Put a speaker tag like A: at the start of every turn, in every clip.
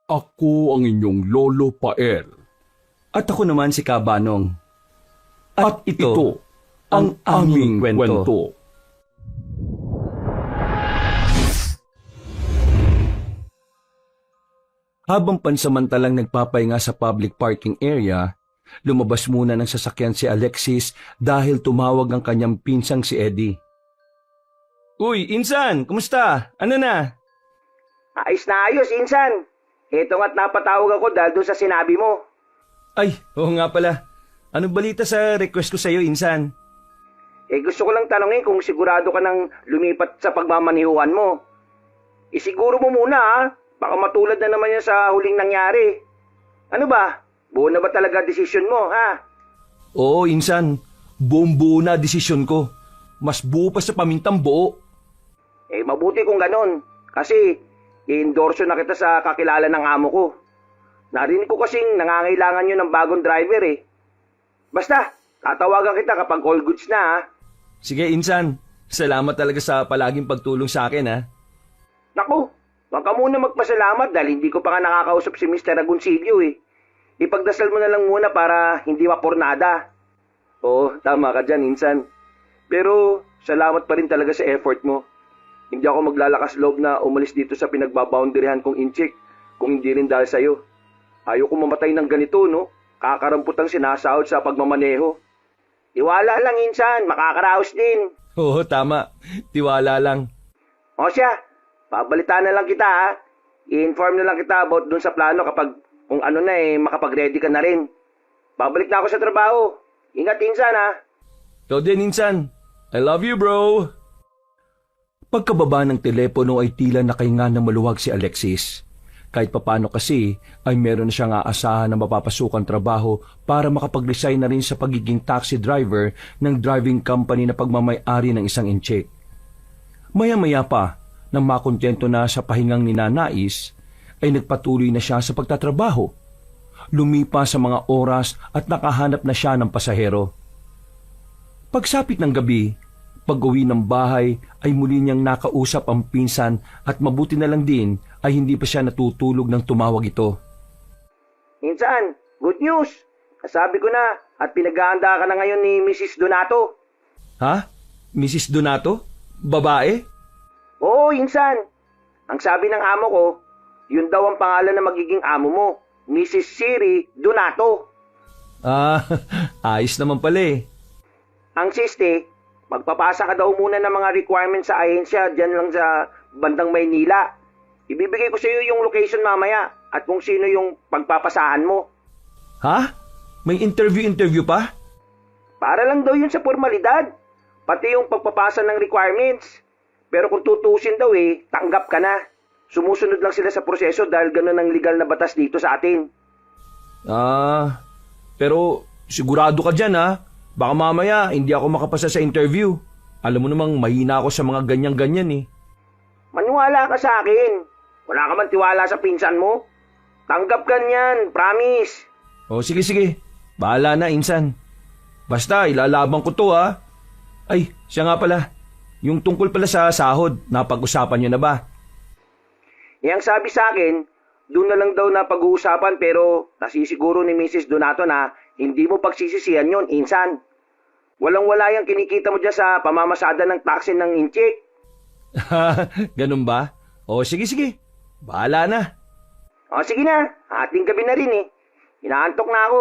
A: Ako ang inyong Lolo Pael.
B: At ako naman si Kabanong.
A: At ito ang aming kwento.
B: Habang pansamantalang nagpapahinga sa public parking area, lumabas muna ng sasakyan si Alexis dahil tumawag ang kanyang pinsang si Eddie. Uy, Insan! Kumusta? Ano na?
C: Ayos na ayos, Insan. Eto nga't napatawag ako dahil doon sa sinabi mo.
B: Ay, oo nga pala. Anong balita sa request ko sa'yo, Insan?
C: Gusto ko lang tanongin kung sigurado ka nang lumipat sa pagmamanihuan mo. Isiguro mo muna ha. Baka matulad na naman yan sa huling nangyari. Ano ba? Buo na ba talaga desisyon mo, ha?
B: Oo, Insan. Buong-buo na desisyon ko. Mas buo pa sa pamintang buo.
C: Mabuti kung ganon. Kasi, i-endorso na kita sa kakilala ng amo ko. Narinig ko kasing nangangailangan yun ng bagong driver eh. Basta, tatawagan kita kapag all goods na ha.
B: Sige, Insan. Salamat talaga sa palaging pagtulong sa akin, ha?
C: Naku, wag ka muna magpasalamat dahil hindi ko pa nga nakakausap si Mr. Agoncillo eh. Ipagdasal mo na lang muna para hindi mapurnada. Oo, tama ka dyan, Insan. Pero, salamat pa rin talaga sa effort mo. Hindi ako maglalakas loob na umalis dito sa pinagbaboundaryhan kong inchik kung hindi rin dahil sa'yo. Ayoko mamatay ng ganito, no? Kakaramputang sinasahod sa pagmamaneho. Tiwala lang, Insan. Makakaraos din.
B: Oo, tama. Tiwala lang.
C: O siya, pabalitaan na lang kita ha. I-inform na lang kita about dun sa plano kapag kung ano na makapag-ready ka na rin. Babalik na ako sa trabaho. Ingat, Insan ha.
B: Ikaw din, Insan. I love you, bro. Pagkababa ng telepono ay tila nakahinga na maluwag si Alexis. Kahit papano kasi ay meron na siyang aasahan na mapapasukang trabaho para makapag-resign na rin sa pagiging taxi driver ng driving company na pagmamay-ari ng isang incheck. Maya-maya pa, nang makontento na sa pahingang ninanais, ay nagpatuloy na siya sa pagtatrabaho. Lumipas sa mga oras at nakahanap na siya ng pasahero. Pagsapit ng gabi, pag-uwi ng bahay ay muli niyang nakausap ang pinsan at mabuti na lang din ay hindi pa siya natutulog nang tumawag ito.
C: Insan, good news. Sabi ko na at pinag-aanda ka na ngayon ni Mrs. Donato.
B: Ha? Mrs. Donato? Babae?
C: Oo, Insan. Ang sabi ng amo ko, yun daw ang pangalan na magiging amo mo, Mrs. Siri Donato.
B: Ah, ayos naman pala eh.
C: Ang siste, magpapasa ka daw muna ng mga requirements sa ahensya dyan lang sa bandang Maynila. Ibibigay ko sa iyo yung location mamaya at kung sino yung pagpapasahan mo.
B: Ha? May interview pa?
C: Para lang daw yun sa formalidad. Pati yung pagpapasa ng requirements. Pero kung tutusin daw tanggap ka na. Sumusunod lang sila sa proseso dahil ganun ang legal na batas dito sa atin.
B: Ah, pero sigurado ka dyan ha? Baka mamaya hindi ako makapasa sa interview. Alam mo namang mahina ako sa mga ganyan-ganyan eh.
C: Maniwala ka sa akin. Wala ka man tiwala sa pinsan mo. Tanggap ka niyan, promise.
B: O sige. Bahala na, Insan. Basta ilalaban ko to ha. Ay, siya nga pala. Yung tungkol pala sa sahod, napag-usapan niyo na ba?
C: Yang sabi sa akin, doon na lang daw na pag-uusapan pero nasisiguro ni Mrs. Donato na hindi mo pagsisisihan yon, Insan. Walang-wala yung kinikita mo dyan sa pamamasada ng taxi ng inchik.
B: Ganun ba? O sige. Bahala na.
C: O sige na, ating gabi na rin eh. Inaantok na ako.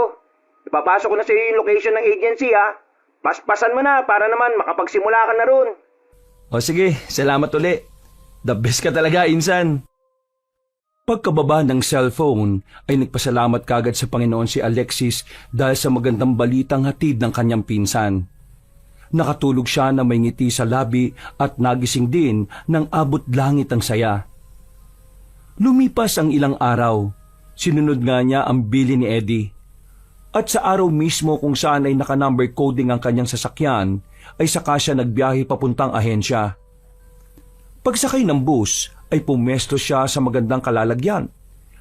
C: Ipapasok ko na sa iyo yung location ng agency ha. Paspasan mo na para naman makapagsimula ka na ron.
B: O sige, salamat uli. The best ka talaga, Insan. Pagkababa ng cellphone ay nagpasalamat kagad sa Panginoon si Alexis dahil sa magandang balitang hatid ng kanyang pinsan. Nakatulog siya na may ngiti sa labi at nagising din ng abot langit ang saya. Lumipas ang ilang araw, sinunod nga niya ang bili ni Eddie. At sa araw mismo kung saan ay naka-number coding ang kanyang sasakyan, ay saka siya nagbiyahe papuntang ahensya. Pagsakay ng bus, ay pumesto siya sa magandang kalalagyan.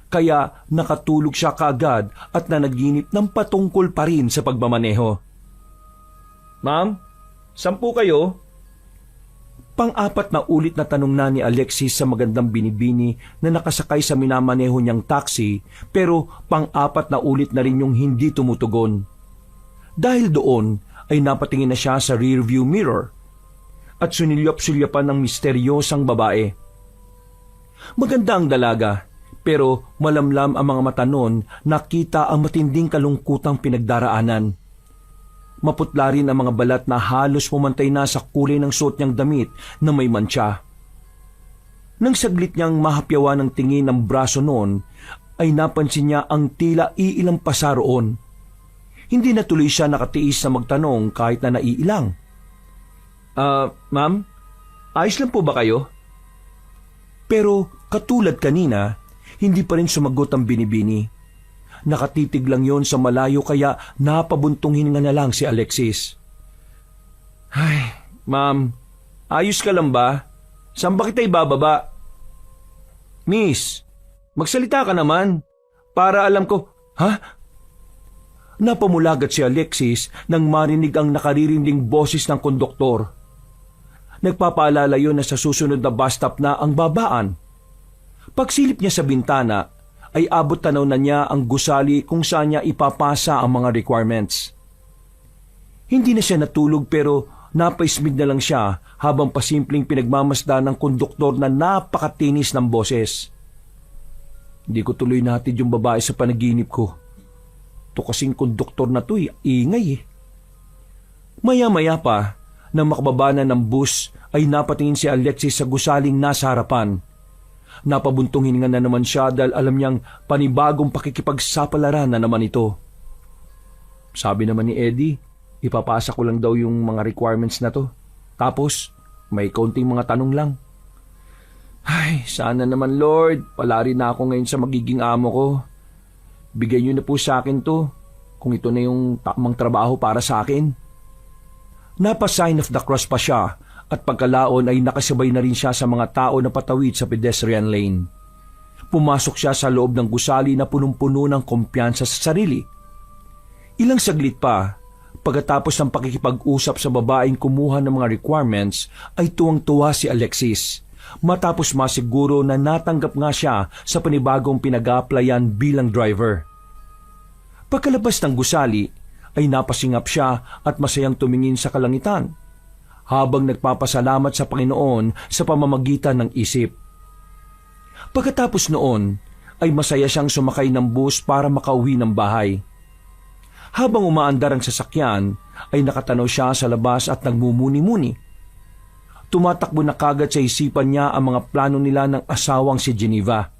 B: Kaya nakatulog siya kaagad at nanaginip ng patungkol pa rin sa pagmamaneho. Ma'am, 10 kayo? Pang-apat na ulit na tanong na ni Alexis sa magandang binibini na nakasakay sa minamaneho niyang taxi, pero pang-apat na ulit na rin yung hindi tumutugon. Dahil doon ay napatingin na siya sa rearview mirror at sunilyap-sulyapan ng misteryosang babae. Maganda ang dalaga, pero malamlam ang mga mata noon, nakita ang matinding kalungkutang pinagdaraanan. Maputla rin ang mga balat na halos pumantay na sa kulay ng suot niyang damit na may mantsa. Nang saglit niyang mahapyawan ng tingin ng braso noon, ay napansin niya ang tila iilang pasa roon. Hindi na tuloy siya nakatiis na magtanong kahit na naiilang. Ma'am, ayos lang po ba kayo? Pero katulad kanina, hindi pa rin sumagot ang binibini. Nakatitig lang yon sa malayo kaya napabuntong hininga na lang si Alexis. Ay, ma'am, ayos ka lang ba? Saan ba kita ibababa? Miss, magsalita ka naman para alam ko. Ha? Napamulagat si Alexis nang marinig ang nakaririnding boses ng konduktor. Nagpapaalala yon na sa susunod na bus stop na ang babaan. Pagsilip niya sa bintana, ay abot tanaw na niya ang gusali kung saan niya ipapasa ang mga requirements. Hindi na siya natulog pero napaismid na lang siya habang pasimpleng pinagmamasda ng konduktor na napakatinis ng boses. Hindi ko tuloy natin yung babae sa panaginip ko. Ito kasing konduktor na to ingay eh. Maya-maya pa, nang makababa na ng bus ay napatingin si Alexis sa gusaling nasa harapan. Napabuntong hininga na naman siya dahil alam niyang panibagong pakikipagsapalaran na naman ito. Sabi naman ni Eddie, ipapasa ko lang daw yung mga requirements na to. Tapos, may kaunting mga tanong lang. Ay, sana naman Lord, palari na ako ngayon sa magiging amo ko. Bigay niyo na po sa akin to, kung ito na yung tamang trabaho para sa akin. Napa-sign of the cross pa siya, at pagkalaon ay nakasabay na rin siya sa mga tao na patawid sa pedestrian lane. Pumasok siya sa loob ng gusali na punong-puno ng kumpiyansa sa sarili. Ilang saglit pa, pagkatapos ng pakikipag-usap sa babaeng kumuha ng mga requirements, ay tuwang-tuwa si Alexis. Matapos masiguro na natanggap nga siya sa panibagong pinag-a-applyan bilang driver. Pagkalabas ng gusali, ay napasingap siya at masayang tumingin sa kalangitan, habang nagpapasalamat sa Panginoon sa pamamagitan ng isip. Pagkatapos noon, ay masaya siyang sumakay ng bus para makauwi ng bahay. Habang umaandar ang sasakyan, ay nakatanaw siya sa labas at nagmumuni-muni. Tumatakbo na kagad sa isipan niya ang mga plano nila ng asawang si Geneva,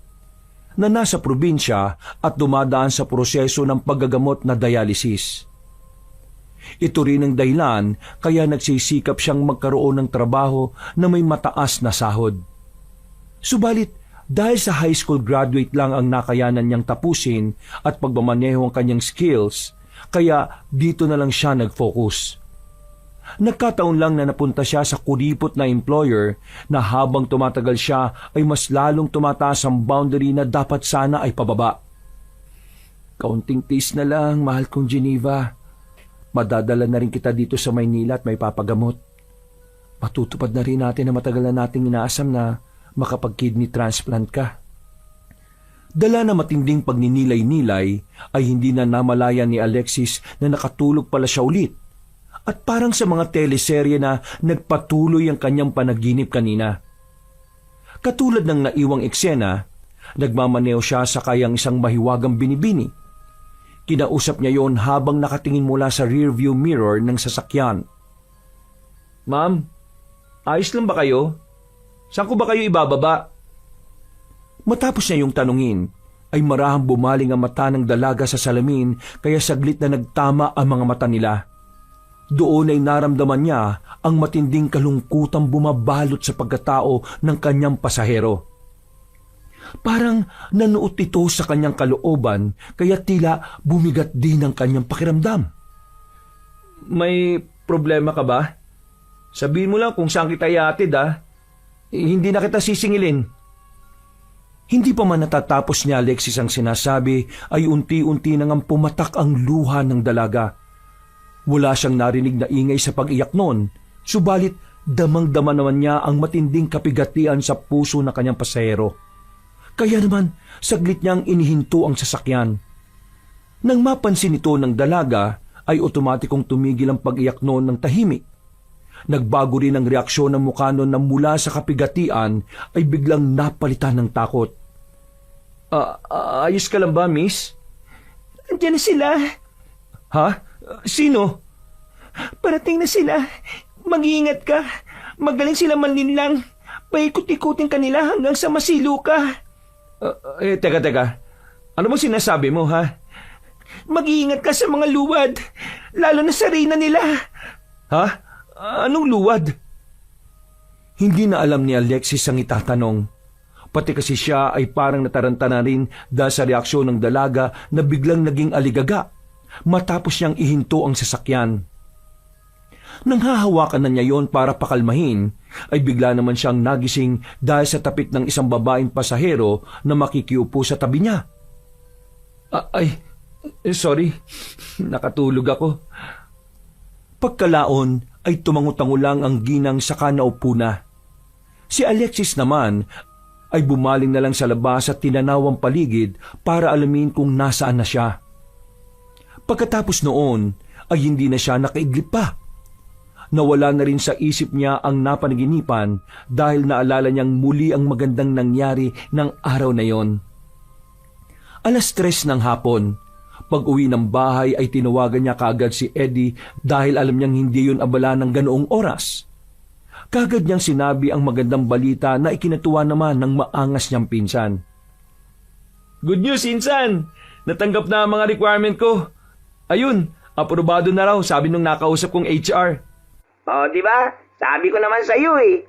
B: na nasa probinsya at dumadaan sa proseso ng paggagamot na dialysis. Ito rin ang dahilan kaya nagsisikap siyang magkaroon ng trabaho na may mataas na sahod. Subalit, dahil sa high school graduate lang ang nakayanan niyang tapusin at pagmamaneho ang kanyang skills, kaya dito na lang siya nag-focus. Nagkataon lang na napunta siya sa kuripot na employer na habang tumatagal siya ay mas lalong tumataas ang boundary na dapat sana ay pababa. Kaunting tiis na lang, mahal kong Geneva. Madadala na rin kita dito sa Maynila at may papagamot. Matutupad na rin natin na matagal na nating inaasam na makapag-kidney transplant ka. Dala na matinding pagninilay-nilay ay hindi na namalayan ni Alexis na nakatulog pala siya ulit. At parang sa mga teleserye na nagpatuloy ang kanyang panaginip kanina. Katulad ng naiwang eksena, nagmamaneo siya sa kayang isang mahiwagang binibini. Kinausap niya yon habang nakatingin mula sa rearview mirror ng sasakyan. Ma'am, ayos lang ba kayo? Saan ko ba kayo ibababa? Matapos niya yung tanungin, ay marahang bumaling ang mata ng dalaga sa salamin kaya saglit na nagtama ang mga mata nila. Doon ay naramdaman niya ang matinding kalungkutang bumabalot sa pagkatao ng kanyang pasahero. Parang nanuot ito sa kanyang kalooban kaya tila bumigat din ang kanyang pakiramdam. May problema ka ba? Sabihin mo lang kung saan kita iatid hindi na kita sisingilin. Hindi pa man natatapos ni Alexis ang sinasabi ay unti-unti nang pumatak ang luha ng dalaga. Wala siyang narinig na ingay sa pag-iyak noon, subalit damang-dama naman niya ang matinding kapigatian sa puso ng kanyang pasahero. Kaya naman, saglit niyang inihinto ang sasakyan. Nang mapansin ito ng dalaga, ay otomatikong tumigil ang pag-iyak noon ng tahimik. Nagbago rin ang reaksyon ng mukha noon na mula sa kapigatian ay biglang napalitan ng takot. Ayos ka lang ba, miss?
D: Andiyan na sila.
B: Ha? Sino?
D: Parating na sila. Mag-iingat ka. Magaling sila manlinlang. Paikot-ikutin kanila hanggang sa masilo ka.
B: Teka. Ano mo sinasabi mo, ha?
D: Mag-iingat ka sa mga luwad. Lalo na sa reyna nila.
B: Ha? Anong luwad? Hindi na alam ni Alexis ang itatanong. Pati kasi siya ay parang nataranta na rin dahil sa reaksyon ng dalaga na biglang naging aligaga matapos niyang ihinto ang sasakyan. Nang hahawakan na niya yon para pakalmahin, ay bigla naman siyang nagising dahil sa tapit ng isang babaeng pasahero na makikiupo sa tabi niya. Sorry, nakatulog ako. Pagkalaon ay tumangutango lang ang ginang saka naupo na. Si Alexis naman ay bumaling na lang sa labas at tinanaw ang paligid para alamin kung nasaan na siya. Pagkatapos noon ay hindi na siya nakaiglip pa. Nawala na rin sa isip niya ang napanaginipan dahil naalala niyang muli ang magandang nangyari ng araw na yon. 3:00 ng hapon. Pag-uwi ng bahay ay tinawagan niya kaagad si Eddie dahil alam niyang hindi yun abala ng ganoong oras. Kaagad niyang sinabi ang magandang balita na ikinatuwa naman ng maangas niyang pinsan. Good news, insan! Natanggap na ang mga requirement ko. Ayun, aprobado na raw, sabi nung nakausap kong HR.
C: Di ba? Sabi ko naman sa iyo eh.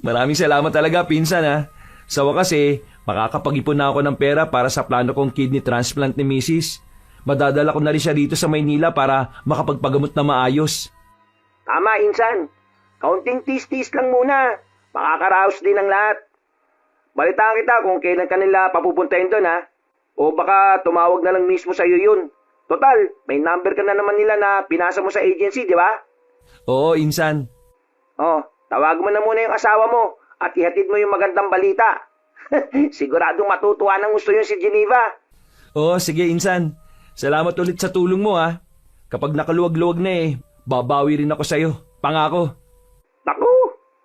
B: Maraming salamat talaga, pinsan ha. Sa wakas makakapag-ipon na ako ng pera para sa plano kong kidney transplant ni Mrs. Madadala ko na rin siya dito sa Maynila para makapagpagamot na maayos.
C: Tama, insan. Kaunting tis-tis lang muna. Makakaraos din ang lahat. Balitaan kita kung kailan kanila papupuntahin doon ha. O baka tumawag na lang mismo sa iyo yun. Total, may number ka na naman nila na pinasa mo sa agency, di ba?
B: Oo, insan.
C: Tawag mo na muna yung asawa mo at ihatid mo yung magandang balita. Siguradong matutuwa ng gusto yun si Geneva.
B: Oo, sige, insan. Salamat ulit sa tulong mo ha. Kapag nakaluwag-luwag na babawi rin ako sa'yo. Pangako.
C: Naku,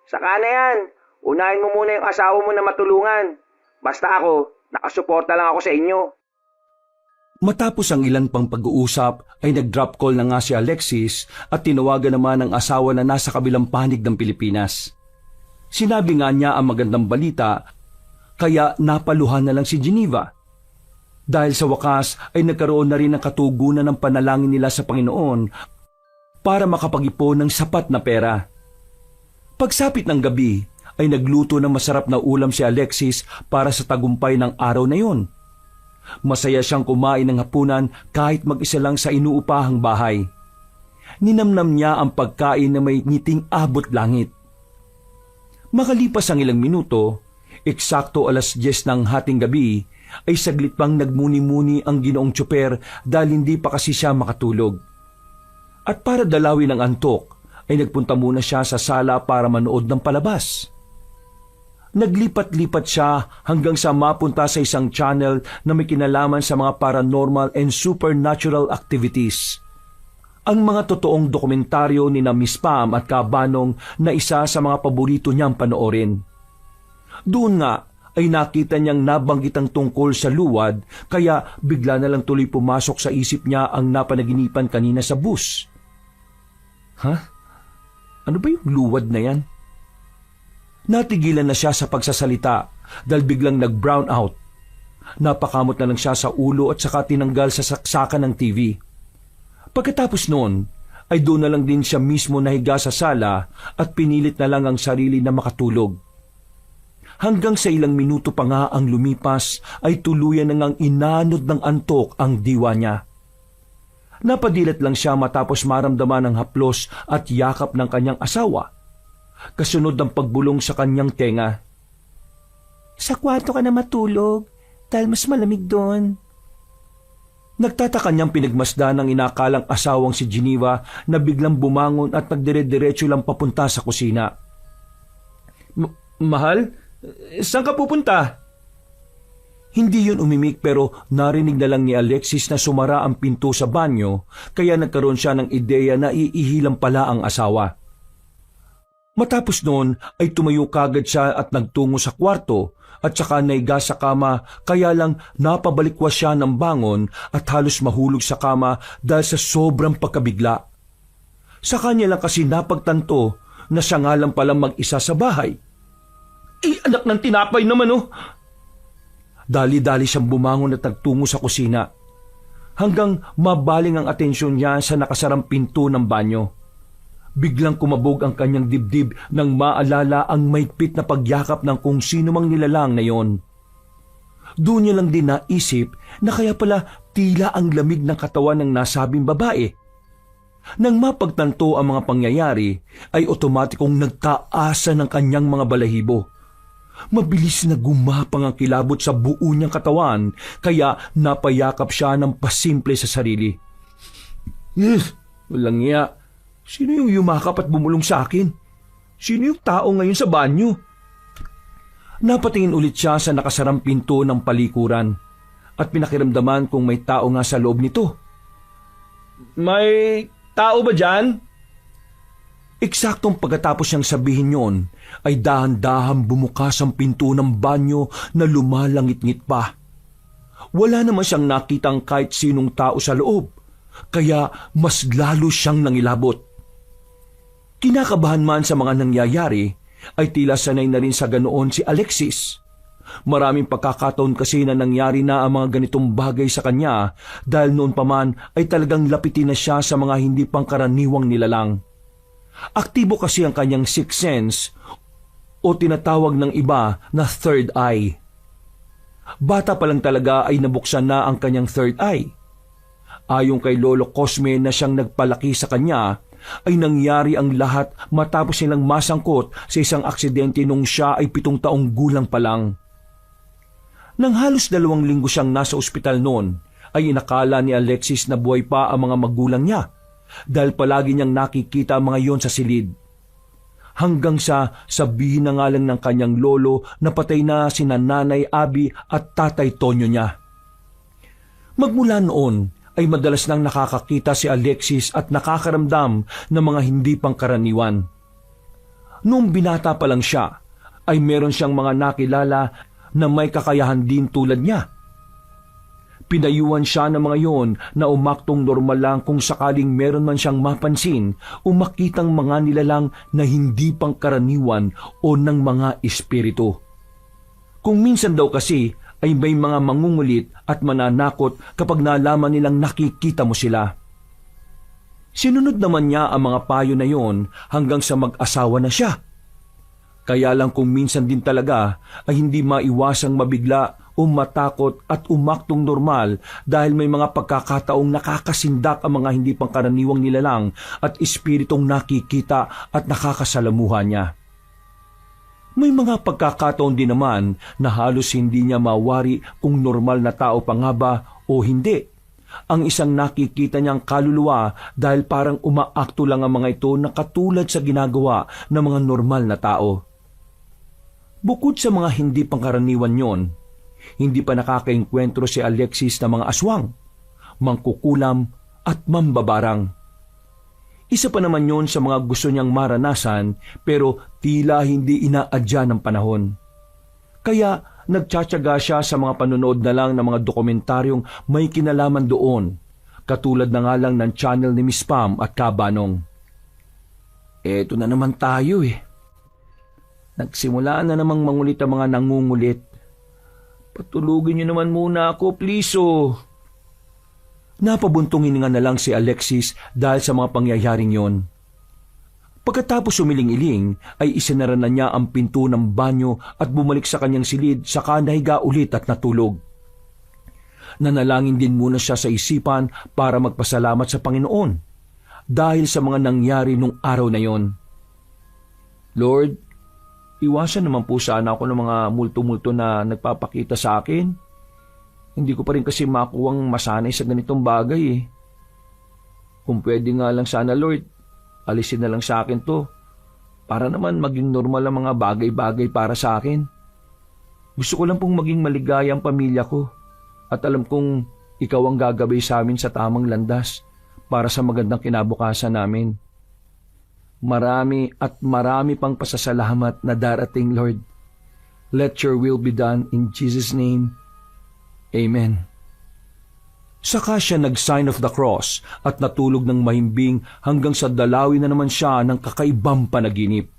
C: saka na yan. Unahin mo muna yung asawa mo na matulungan. Basta ako, nakasuporta lang ako sa inyo.
B: Matapos ang ilan pang pag-uusap ay nag-drop call na nga si Alexis at tinawagan naman ang asawa na nasa kabilang panig ng Pilipinas. Sinabi nga niya ang magandang balita kaya napaluhan na lang si Geneva. Dahil sa wakas ay nagkaroon na rin ng katugunan ng panalangin nila sa Panginoon para makapag-ipon ng sapat na pera. Pagsapit ng gabi ay nagluto ng masarap na ulam si Alexis para sa tagumpay ng araw na yon. Masaya siyang kumain ng hapunan kahit mag-isa lang sa inuupahang bahay. Ninamnam niya ang pagkain na may ngiting abot langit. Makalipas ang ilang minuto, eksakto 10:00 ng hating gabi, ay saglit pang nagmuni-muni ang ginoong tsuper dahil hindi pa kasi siya makatulog. At para dalawin ang antok, ay nagpunta muna siya sa sala para manood ng palabas. Naglipat-lipat siya hanggang sa mapunta sa isang channel na may kinalaman sa mga paranormal and supernatural activities. Ang mga totoong dokumentaryo ni na Miss Pam at Kabanong na isa sa mga paborito niyang panoorin. Doon nga ay nakita niyang nabanggit ang tungkol sa luwad kaya bigla na lang tuloy pumasok sa isip niya ang napanaginipan kanina sa bus. Ha? Ano ba yung luwad na yan? Natigilan na siya sa pagsasalita dahil biglang nag-brown out. Napakamot na lang siya sa ulo at saka tinanggal sa saksakan ng TV. Pagkatapos noon, ay doon na lang din siya mismo nahiga sa sala at pinilit na lang ang sarili na makatulog. Hanggang sa ilang minuto pa nga ang lumipas ay tuluyan na ngang inanod ng antok ang diwa niya. Napadilat lang siya matapos maramdaman ng haplos at yakap ng kanyang asawa. Kasunod ng pagbulong sa kanyang tenga.
D: Sa kwarto ka na matulog dahil mas malamig doon.
B: Nagtataka niyang pinagmasdan ng inakalang asawang si Geneva na biglang bumangon at nagdire-diretso lang papunta sa kusina. Mahal? Saan ka pupunta? Hindi yun umimik pero narinig na lang ni Alexis na sumara ang pinto sa banyo kaya nagkaroon siya ng ideya na iihilang pala ang asawa. Matapos noon ay tumayo kagad siya at nagtungo sa kwarto at saka naiga sa kama kaya lang napabalikwas siya ng bangon at halos mahulog sa kama dahil sa sobrang pagkabigla. Sa kanya lang kasi napagtanto na siya nga lang palang mag-isa sa bahay. Anak ng tinapay naman oh! Dali-dali siyang bumangon at nagtungo sa kusina. Hanggang mabaling ang atensyon niya sa nakasarang pinto ng banyo. Biglang kumabog ang kanyang dibdib nang maalala ang maigpit na pagyakap ng kung sino mang nilalang na yon. Doon niya lang din naisip na kaya pala tila ang lamig ng katawan ng nasabing babae. Nang mapagtanto ang mga pangyayari, ay otomatikong nagtaasa ng kanyang mga balahibo. Mabilis na gumapang ang kilabot sa buo niyang katawan, kaya napayakap siya ng pasimple sa sarili. Walang iya. Sino yung yumakap at bumulong sa akin? Sino yung tao ngayon sa banyo? Napatingin ulit siya sa nakasarang pinto ng palikuran at pinakiramdaman kung may tao nga sa loob nito. May tao ba dyan? Eksaktong pagkatapos niyang sabihin yon, ay dahan-dahan bumukas ang pinto ng banyo na lumalangit-ngit pa. Wala naman siyang nakitang kahit sinong tao sa loob, kaya mas lalo siyang nangilabot. Kinakabahan man sa mga nangyayari, ay tila sanay na rin sa ganoon si Alexis. Maraming pagkakataon kasi na nangyari na ang mga ganitong bagay sa kanya dahil noon pa man ay talagang lapitin na siya sa mga hindi pangkaraniwang nilalang. Aktibo kasi ang kanyang sixth sense o tinatawag ng iba na third eye. Bata pa lang talaga ay nabuksan na ang kanyang third eye. Ayon kay Lolo Cosme na siyang nagpalaki sa kanya, ay nangyari ang lahat matapos nilang masangkot sa isang aksidente nung siya ay 7 taong gulang pa lang. Nang halos 2 linggo siyang nasa ospital noon, ay inakala ni Alexis na buhay pa ang mga magulang niya dahil palagi niyang nakikita ang mga yon sa silid. Hanggang sa sabihin na nga lang ng kanyang lolo na patay na sina Nanay Abby at Tatay Tonyo niya. Magmula noon ay madalas nang nakakakita si Alexis at nakakaramdam ng mga hindi pangkaraniwan. Noong binata pa lang siya, ay meron siyang mga nakilala na may kakayahan din tulad niya. Pinayuhan siya ng mga yon na umaktong normal lang kung sakaling meron man siyang mapansin o makitang mga nilalang na hindi pangkaraniwan o ng mga espiritu. Kung minsan daw kasi ay may mga mangungulit at mananakot kapag nalaman nilang nakikita mo sila. Sinunod naman niya ang mga payo na yon hanggang sa mag-asawa na siya. Kaya lang kung minsan din talaga ay hindi maiwasang mabigla o matakot at umaktong normal dahil may mga pagkakataong nakakasindak ang mga hindi pangkaraniwang nilalang at espiritong nakikita at nakakasalamuhan niya. May mga pagkakataon din naman na halos hindi niya mawari kung normal na tao pa nga ba o hindi. Ang isang nakikita niyang kaluluwa dahil parang umaakto lang ang mga ito na katulad sa ginagawa ng mga normal na tao. Bukod sa mga hindi pangkaraniwan yon, hindi pa nakakaengkwentro si Alexis ng mga aswang, mangkukulam at mambabarang. Isa pa naman yon sa mga gusto niyang maranasan pero tila hindi inaadya ng panahon. Kaya nagtsatsaga siya sa mga panonood na lang ng mga dokumentaryong may kinalaman doon, katulad na nga lang ng channel ni Miss Pam at Kabanong. Eto na naman tayo eh. Nagsimula na namang mangulit ang mga nangungulit. Patulugin niyo naman muna ako, please oh. Napabuntong hininga na lang si Alexis dahil sa mga pangyayaring yon. Pagkatapos umiling-iling ay isinara na niya ang pinto ng banyo at bumalik sa kanyang silid saka nahiga ulit at natulog. Nanalangin din muna siya sa isipan para magpasalamat sa Panginoon dahil sa mga nangyari nung araw na yon. Lord, iwasan naman po sana ako ng mga multo-multo na nagpapakita sa akin. hindi ko pa rin kasi makuwang masanay sa ganitong bagay eh. Kung pwede nga lang sana, Lord, alisin na lang sa akin to para naman maging normal ang mga bagay-bagay para sa akin. Gusto ko lang pong maging maligaya ang pamilya ko at alam kong ikaw ang gagabay sa amin sa tamang landas para sa magandang kinabukasan namin. Marami at marami pang pasasalamat na darating, Lord. Let your will be done in Jesus' name. Amen. Saka siya nag-sign of the cross at natulog ng mahimbing hanggang sa dalawin na naman siya ng kakaibang panaginip.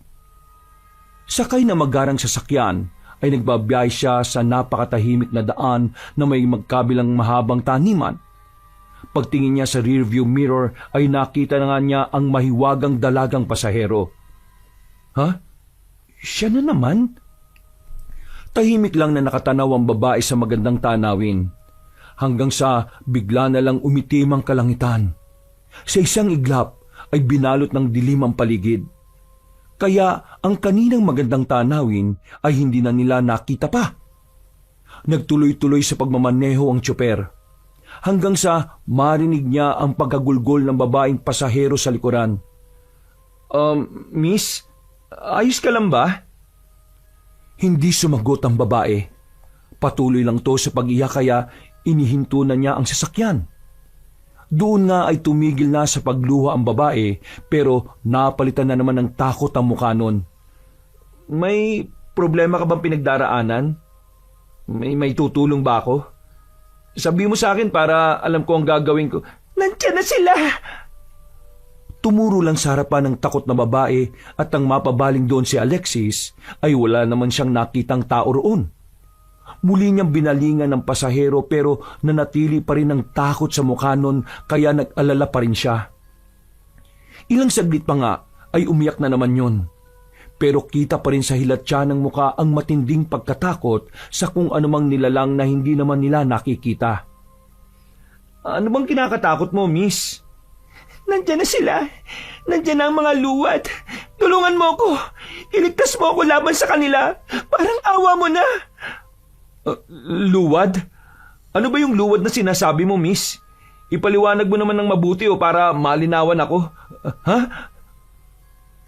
B: Sakay na magarang sasakyan ay nagbabiyahe siya sa napakatahimik na daan na may magkabilang mahabang taniman. Pagtingin niya sa rearview mirror ay nakita na nga niya ang mahiwagang dalagang pasahero. Ha? Siya na naman? Tahimik lang na nakatanaw ang babae sa magandang tanawin. Hanggang sa bigla na lang umitim ang kalangitan. Sa isang iglap ay binalot ng dilim ang paligid. Kaya ang kaninang magandang tanawin ay hindi na nila nakita pa. Nagtuloy-tuloy sa pagmamaneho ang tsoper. Hanggang sa marinig niya ang pagkagulgol ng babaeng pasahero sa likuran. Miss, ayos ka lang ba? Hindi sumagot ang babae. Patuloy lang to sa pag-iyak kaya inihinto na niya ang sasakyan. Doon nga ay tumigil na sa pagluha ang babae pero napalitan na naman ng takot ang mukha nun. May problema ka bang pinagdaraanan? May tutulong ba ako? Sabi mo sa akin para alam ko ang gagawin ko.
D: Nandiyan na sila!
B: Tumuro lang sa harapan ng takot na babae at ang mapabaling doon si Alexis ay wala naman siyang nakitang tao roon. Muli niyang binalingan ng pasahero pero nanatili pa rin ang takot sa mukha nun kaya nag-alala pa rin siya. Ilang saglit pa nga ay umiyak na naman yun. Pero kita pa rin sa hilatya ng mukha ang matinding pagkatakot sa kung anumang nilalang na hindi naman nila nakikita. Ano bang kinakatakot mo, miss?
D: Nandiyan na sila. Nandiyan na ang mga luwad. Tulungan mo ko. Iligtas mo ako laban sa kanila. Parang awa mo na.
B: Luwad? Ano ba yung luwad na sinasabi mo, miss? Ipaliwanag mo naman ng mabuti o para malinawan ako. Ha?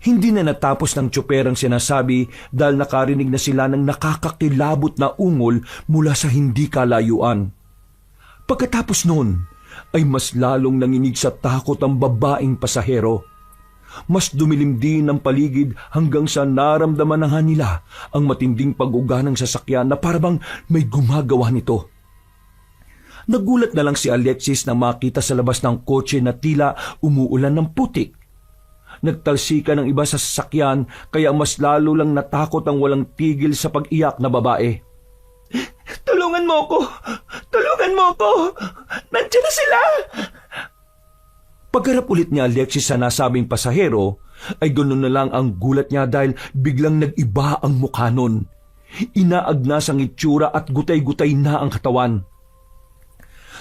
B: Hindi na natapos ng tsoper ang sinasabi dahil nakarinig na sila ng nakakakilabot na ungol mula sa hindi kalayuan. Pagkatapos noon, ay mas lalong nanginig sa takot ang babaeng pasahero. Mas dumilim din ang paligid hanggang sa naramdaman na nga nila ang matinding pag-uga ng sasakyan na parabang may gumagawa nito. Nagulat na lang si Alexis na makita sa labas ng kotse na tila umuulan ng putik. Nagtalsika ng iba sa sasakyan kaya mas lalo lang natakot ang walang tigil sa pag-iyak na babae.
D: Tulungan mo ko! Tulungan mo ko! Nandiyan na sila!
B: Pagharap ulit ni Alexis sa nasabing pasahero, ay ganoon na lang ang gulat niya dahil biglang nag-iba ang mukha nun. Inaagnas ang itsura at gutay-gutay na ang katawan.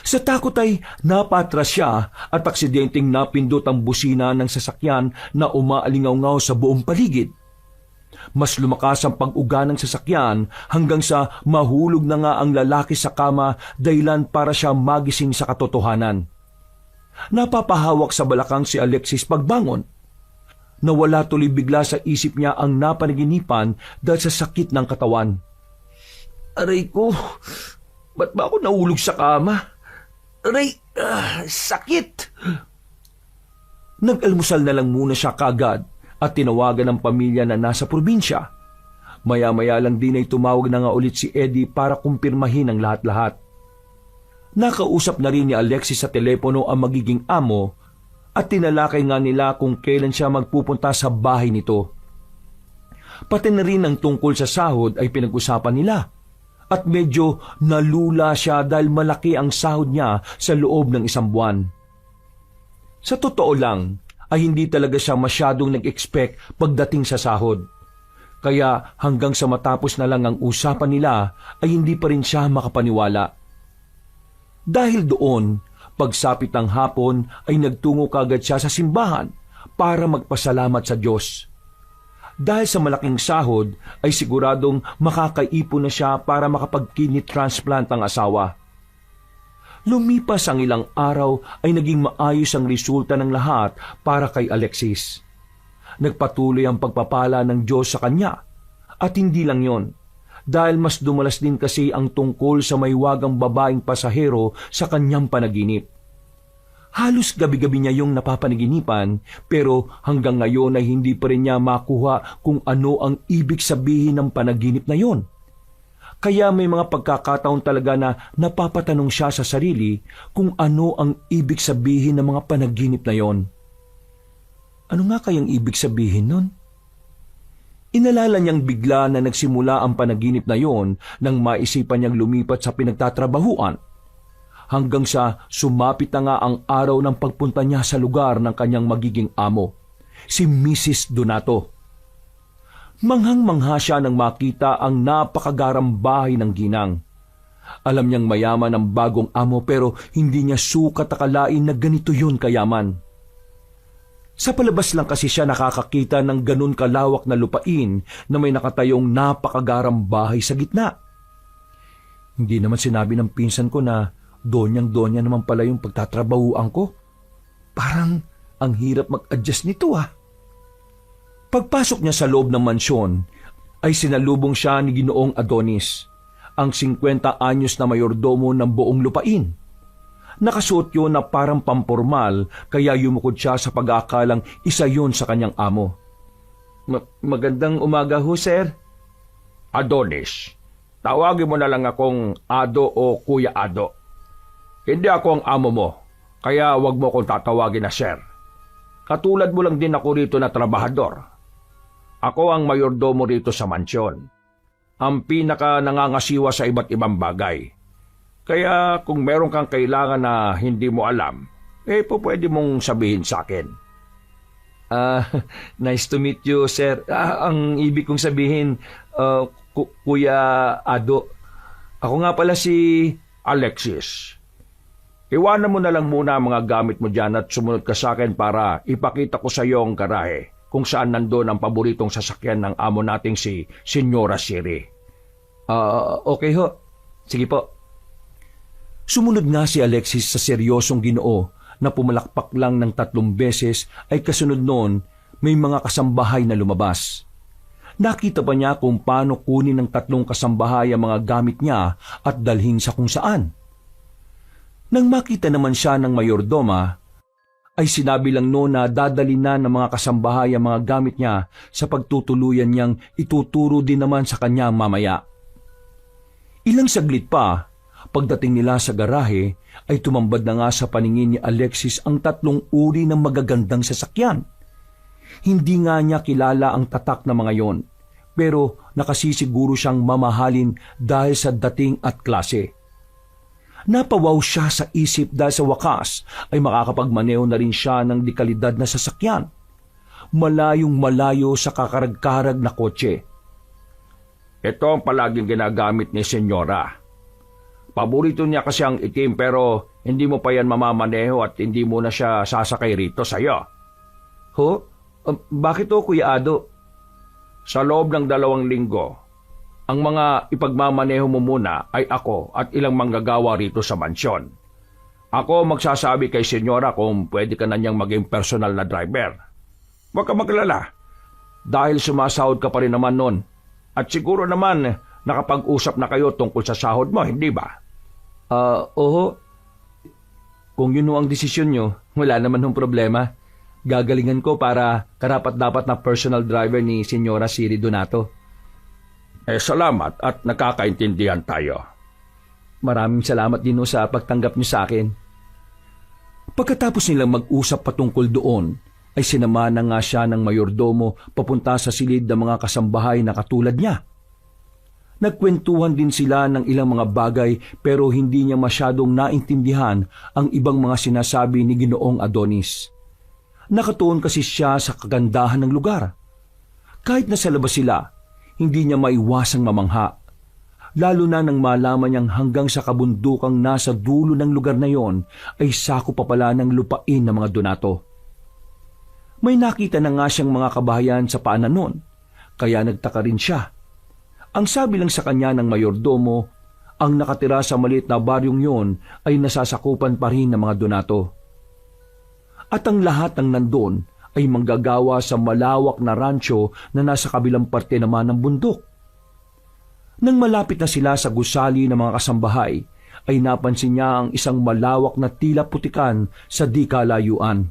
B: Sa takot ay napatras siya at aksidenteng napindot ang busina ng sasakyan na umaalingaw-ngaw sa buong paligid. Mas lumakas ang pag-uga ng sasakyan hanggang sa mahulog na nga ang lalaki sa kama dahilan para siya magising sa katotohanan. Napapahawak sa balakang si Alexis pagbangon. Nawala tuloy bigla sa isip niya ang napanaginipan dahil sa sakit ng katawan. Aray ko, ba't ba ako nahulog sa kama? Aray, sakit! Nag-almusal na lang muna siya kagad at tinawagan ng pamilya na nasa probinsya. Maya-maya lang din ay tumawag na nga ulit si Eddie para kumpirmahin ang lahat-lahat. Nakausap na rin ni Alexis sa telepono ang magiging amo at tinalakay nga nila kung kailan siya magpupunta sa bahay nito. Pati na rin ang tungkol sa sahod ay pinag-usapan nila at medyo nalula siya dahil malaki ang sahod niya sa loob ng isang buwan. Sa totoo lang ay hindi talaga siya masyadong nag-expect pagdating sa sahod. Kaya hanggang sa matapos na lang ang usapan nila ay hindi pa rin siya makapaniwala. Dahil doon, pagsapit ng hapon ay nagtungo kagad siya sa simbahan para magpasalamat sa Diyos. Dahil sa malaking sahod ay siguradong makakaipon na siya para makapag-kidney transplant ang asawa. Lumipas ang ilang araw ay naging maayos ang resulta ng lahat para kay Alexis. Nagpatuloy ang pagpapala ng Diyos sa kanya. At hindi lang yon, dahil mas dumalas din kasi ang tungkol sa maywagang babaeng pasahero sa kanyang panaginip. Halos gabi-gabi niya yung napapanaginipan, pero hanggang ngayon ay hindi pa rin niya makuha kung ano ang ibig sabihin ng panaginip na yon. Kaya may mga pagkakataon talaga na napapatanong siya sa sarili kung ano ang ibig sabihin ng mga panaginip na yon. Ano nga kayang ibig sabihin nun? Inalala niyang bigla na nagsimula ang panaginip na yon nang maisipan niyang lumipat sa pinagtatrabahuan. Hanggang sa sumapit na nga ang araw ng pagpunta niya sa lugar ng kanyang magiging amo, si Mrs. Donato. Manghang-mangha siya nang makita ang napakagarang bahay ng ginang. Alam niyang mayaman ang bagong amo pero hindi niya sukat akalain na ganito yun kayaman. Sa palabas lang kasi siya nakakakita ng ganun kalawak na lupain na may nakatayong napakagarang bahay sa gitna. Hindi naman sinabi ng pinsan ko na donyang-donya naman pala yung pagtatrabahuan ko. Parang ang hirap mag-adjust nito ah. Pagpasok niya sa loob ng mansyon, ay sinalubong siya ni Ginoong Adonis, ang 50 anyos na mayordomo ng buong lupain. Nakasuot yun na parang pampormal, kaya yumukod siya sa pag-aakalang isa yun sa kanyang amo. Magandang umaga ho, sir.
A: Adonis, tawagin mo na lang akong Ado o Kuya Ado. Hindi ako ang amo mo, kaya wag mo akong tatawagin na sir. Katulad mo lang din ako rito na trabahador. Ako ang mayordomo rito sa mansyon. Ang pinaka nangangasiwa sa iba't ibang bagay. Kaya kung meron kang kailangan na hindi mo alam, pwede mong sabihin sa akin.
B: Nice to meet you, sir. Ang ibig kong sabihin, Kuya Ado. Ako nga pala si
A: Alexis. Iwanan mo na lang muna ang mga gamit mo dyan at sumunod ka sa akin para ipakita ko sa iyo ang garahe kung saan nandun ang paboritong sasakyan ng amo nating si Senyora Siri.
B: Okay ho. Sige po. Sumunod nga si Alexis sa seryosong Ginoo na pumalakpak lang ng 3 beses ay kasunod noon may mga kasambahay na lumabas. Nakita pa niya kung paano kunin ng 3 kasambahay ang mga gamit niya at dalhin sa kung saan. Nang makita naman siya ng mayordoma, ay sinabi lang noon na dadali na ng mga kasambahay ang mga gamit niya sa pagtutuluyan niyang ituturo din naman sa kanya mamaya. Ilang saglit pa, pagdating nila sa garahe, ay tumambad na nga sa paningin ni Alexis ang 3 uri ng magagandang sasakyan. Hindi nga niya kilala ang tatak na mga yon, pero nakasisiguro siyang mamahalin dahil sa dating at klase. Napawaw siya sa isip dahil sa wakas ay makakapagmaneho na rin siya ng dekalidad na sasakyan. Malayong malayo sa kakarag-karag na kotse.
A: Ito ang palaging ginagamit ni Senyora. Paborito niya kasi ang itim pero hindi mo pa yan mamamaneho at hindi mo na siya sasakay rito sa'yo.
B: Ho? Bakit o, Kuya Ado?
A: Sa loob ng 2 linggo, ang mga ipagmamaneho mo muna ay ako at ilang manggagawa rito sa mansyon. Ako magsasabi kay Senyora kung pwede ka na niyang maging personal na driver. Huwag ka maglala, dahil sumasahod ka pa rin naman nun. At siguro naman nakapag-usap na kayo tungkol sa sahod mo, hindi ba?
B: Oo. Kung yun ang desisyon nyo, wala naman hong problema. Gagalingan ko para karapat-dapat na personal driver ni Senyora Siri Donato.
A: Salamat at nakakaintindihan tayo.
B: Maraming salamat din sa pagtanggap niyo sa akin. Pagkatapos nilang mag-usap patungkol doon, ay sinama na nga siya ng mayordomo papunta sa silid ng mga kasambahay na katulad niya. Nagkwentuhan din sila ng ilang mga bagay pero hindi niya masyadong naintindihan ang ibang mga sinasabi ni Ginoong Adonis. Nakatuon kasi siya sa kagandahan ng lugar. Kahit nasa labas sila, hindi niya maiwasang mamangha. Lalo na nang malaman niyang hanggang sa kabundukang nasa dulo ng lugar na yon ay sako pa pala ng lupain ng mga Donato. May nakita na nga siyang mga kabahayan sa paanan nun, kaya nagtaka rin siya. Ang sabi lang sa kanya ng mayordomo ang nakatira sa maliit na baryong yon ay nasasakupan pa rin ng mga Donato. At ang lahat ng nandun ay manggagawa sa malawak na rancho na nasa kabilang parte naman ng bundok. Nang malapit na sila sa gusali ng mga kasambahay, ay napansin niya ang isang malawak na tila putikan sa di kalayuan.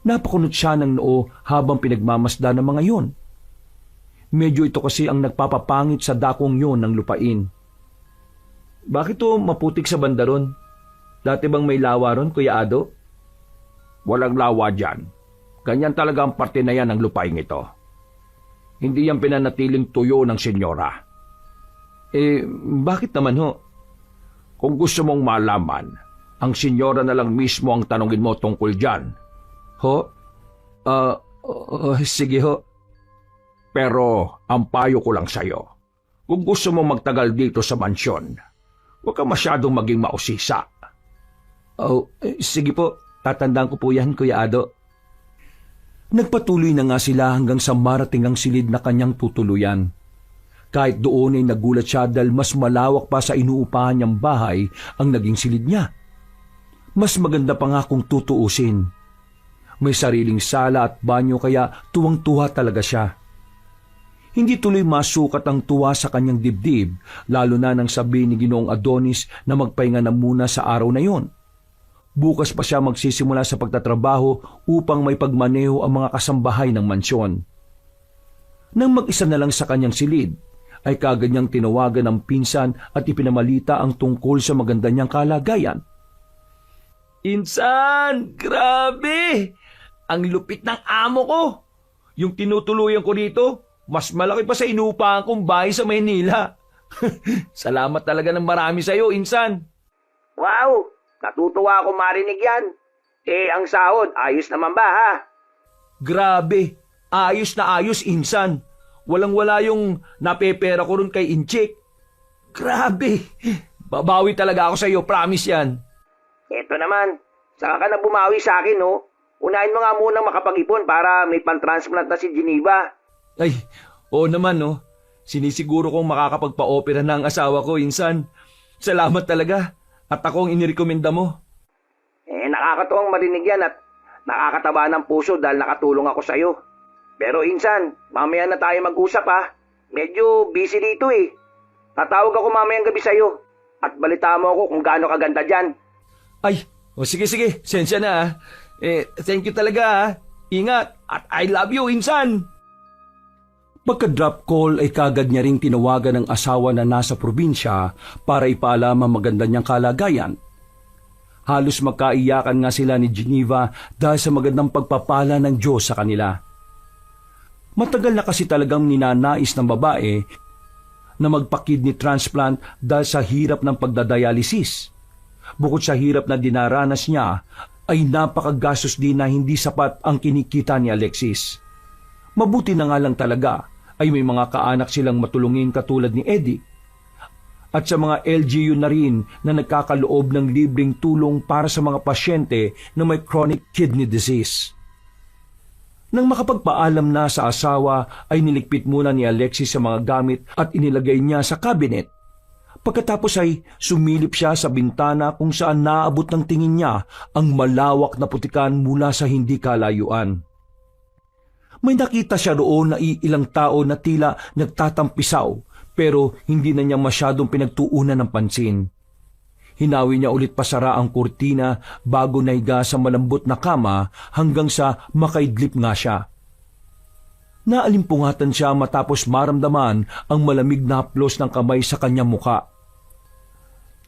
B: Napakunot siya ng noo habang pinagmamasdan ng mga yon. Medyo ito kasi ang nagpapapangit sa dakong yon ng lupain. Bakit to maputik sa banda ron? Dati bang may lawa ron, Kuya Ado?
A: Walang lawa dyan. Ganyan talaga ang parte na yan ng lupain ito. Hindi yan pinanatiling tuyo ng senyora.
B: Bakit naman ho?
A: Kung gusto mong malaman, ang senyora na lang mismo ang tanungin mo tungkol dyan.
B: Ho? Sige ho.
A: Pero ang payo ko lang sa'yo, kung gusto mong magtagal dito sa mansyon, huwag ka masyadong maging mausisa.
B: Sige po. Tatandaan ko po yan, Kuya Ado. Nagpatuloy na nga sila hanggang sa marating ang silid na kanyang tutuluyan. Kahit doon ay nagulat siya dahil mas malawak pa sa inuupahan niyang bahay ang naging silid niya. Mas maganda pa nga kung tutuusin. May sariling sala at banyo kaya tuwang-tuwa talaga siya. Hindi tuloy masukat ang tuwa sa kanyang dibdib, lalo na nang sabihin ni Ginoong Adonis na magpahinga na muna sa araw na yon. Bukas pa siya magsisimula sa pagtatrabaho upang may pagmaneho ang mga kasambahay ng mansyon. Nang mag-isa na lang sa kanyang silid, ay kagad niyang tinawagan ng pinsan at ipinamalita ang tungkol sa maganda niyang kalagayan.
D: Insan! Grabe! Ang lupit ng amo ko! Yung tinutuluyan ko dito, mas malaki pa sa inuupahan kong bahay sa Maynila. Salamat talaga ng marami sa'yo, Insan.
C: Wow! Natutuwa ako marinig yan. Ang sahod, ayos naman ba ha?
D: Grabe! Ayos na ayos, Insan. Walang-wala yung napepera ko rin kay Inchik. Grabe! Babawi talaga ako sa iyo, promise yan.
C: Eto naman, saka ka na bumawi sa akin, no? Unahin mo nga munang makapag-ipon para may pan-transplant na si Geneva.
D: Ay, oo naman, no? Sinisiguro kong makakapagpa-opera na ang asawa ko, Insan. Salamat talaga. At ako ang inirekomenda mo.
C: Nakakatuwang marinig yan at nakakataba ng puso dahil nakatulong ako sa'yo. Pero Insan, mamaya na tayo mag-usap ha. Medyo busy dito eh. Tatawag ako mamayang gabi sa'yo. At balita mo ako kung gaano kaganda dyan.
D: Ay, sige, sensya na ha. Thank you talaga ha. Ingat at I love you, Insan.
B: Pagka-drop call ay kagad niya ring tinawagan ng asawa na nasa probinsya para ipaalam ang maganda niyang kalagayan. Halos magkaiyakan nga sila ni Geneva dahil sa magandang pagpapala ng Diyos sa kanila. Matagal na kasi talagang ninanais ng babae na magpa-kidney transplant dahil sa hirap ng pagdadialysis. Bukod sa hirap na dinaranas niya, ay napakagastos din na hindi sapat ang kinikita ni Alexis. Mabuti na nga lang talaga ay may mga kaanak silang matulungin katulad ni Eddie. At sa mga LGU na rin na nagkakaloob ng libreng tulong para sa mga pasyente na may chronic kidney disease. Nang makapagpaalam na sa asawa ay niligpit muna ni Alexis sa mga gamit at inilagay niya sa cabinet. Pagkatapos ay sumilip siya sa bintana kung saan naabot ng tingin niya ang malawak na putikan mula sa hindi kalayuan. May nakita siya roon na ilang tao na tila nagtatampisaw pero hindi na niya masyadong pinagtuunan ng pansin. Hinawi niya ulit pasara ang kurtina bago naiga sa malambot na kama hanggang sa makaidlip nga siya. Naalimpungatan siya matapos maramdaman ang malamig na haplos ng kamay sa kanyang muka.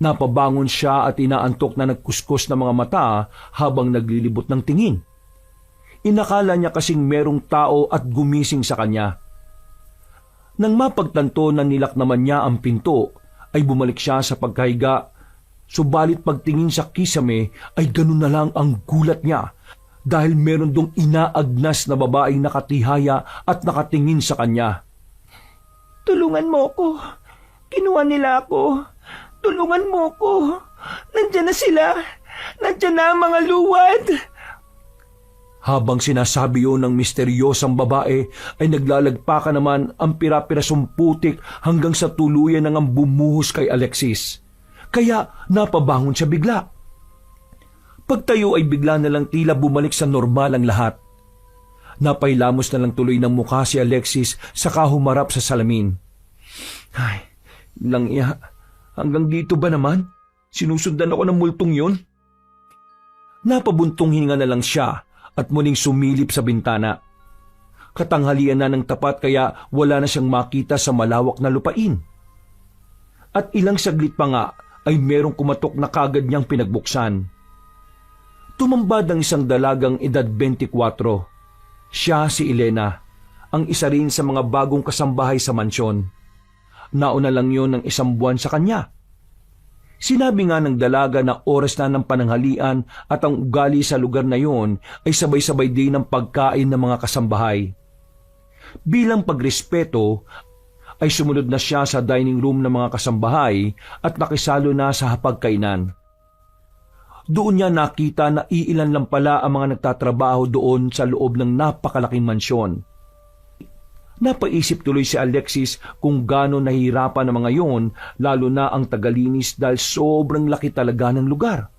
B: Napabangon siya at inaantok na nagkuskus ng mga mata habang naglilibot ng tingin. Inakala niya kasing merong tao at gumising sa kanya. Nang mapagtanto na nilak naman niya ang pinto, ay bumalik siya sa pagkahiga. Subalit pagtingin sa kisame ay ganun na lang ang gulat niya dahil meron dong inaagnas na babaeng nakatihaya at nakatingin sa kanya.
D: Tulungan mo ko. Kinuha nila ako. Tulungan mo ko. Nandiyan na sila. Nandiyan na ang mga luwad.
B: Habang sinasabi yun ng misteryosang babae, ay naglalagpakan naman ang pira-pirasong putik hanggang sa tuluyan nang bumuhos kay Alexis. Kaya napabangon siya bigla. Pagtayo ay bigla na lang tila bumalik sa normal ang lahat. Napailamos na lang tuloy ng mukha si Alexis saka humarap sa salamin. Ay, lang iya, hanggang dito ba naman? Sinusundan ako ng multong yun? Napabuntong hinga na lang siya at muling sumilip sa bintana. Katanghalian na ng tapat kaya wala na siyang makita sa malawak na lupain. At ilang saglit pa nga ay merong kumatok na kagad niyang pinagbuksan. Tumambad ang isang dalagang edad 24. Siya si Elena, ang isa rin sa mga bagong kasambahay sa mansyon. Nauna lang yon ng 1 buwan sa kanya. Sinabi nga ng dalaga na oras na ng pananghalian at ang ugali sa lugar na yon ay sabay-sabay din ng pagkain ng mga kasambahay. Bilang pagrespeto, ay sumunod na siya sa dining room ng mga kasambahay at nakisalo na sa hapagkainan. Doon niya nakita na iilan lang pala ang mga nagtatrabaho doon sa loob ng napakalaking mansyon. Napaisip tuloy si Alexis kung gaano nahihirapan ang mga yon, lalo na ang tagalinis dahil sobrang laki talaga ng lugar.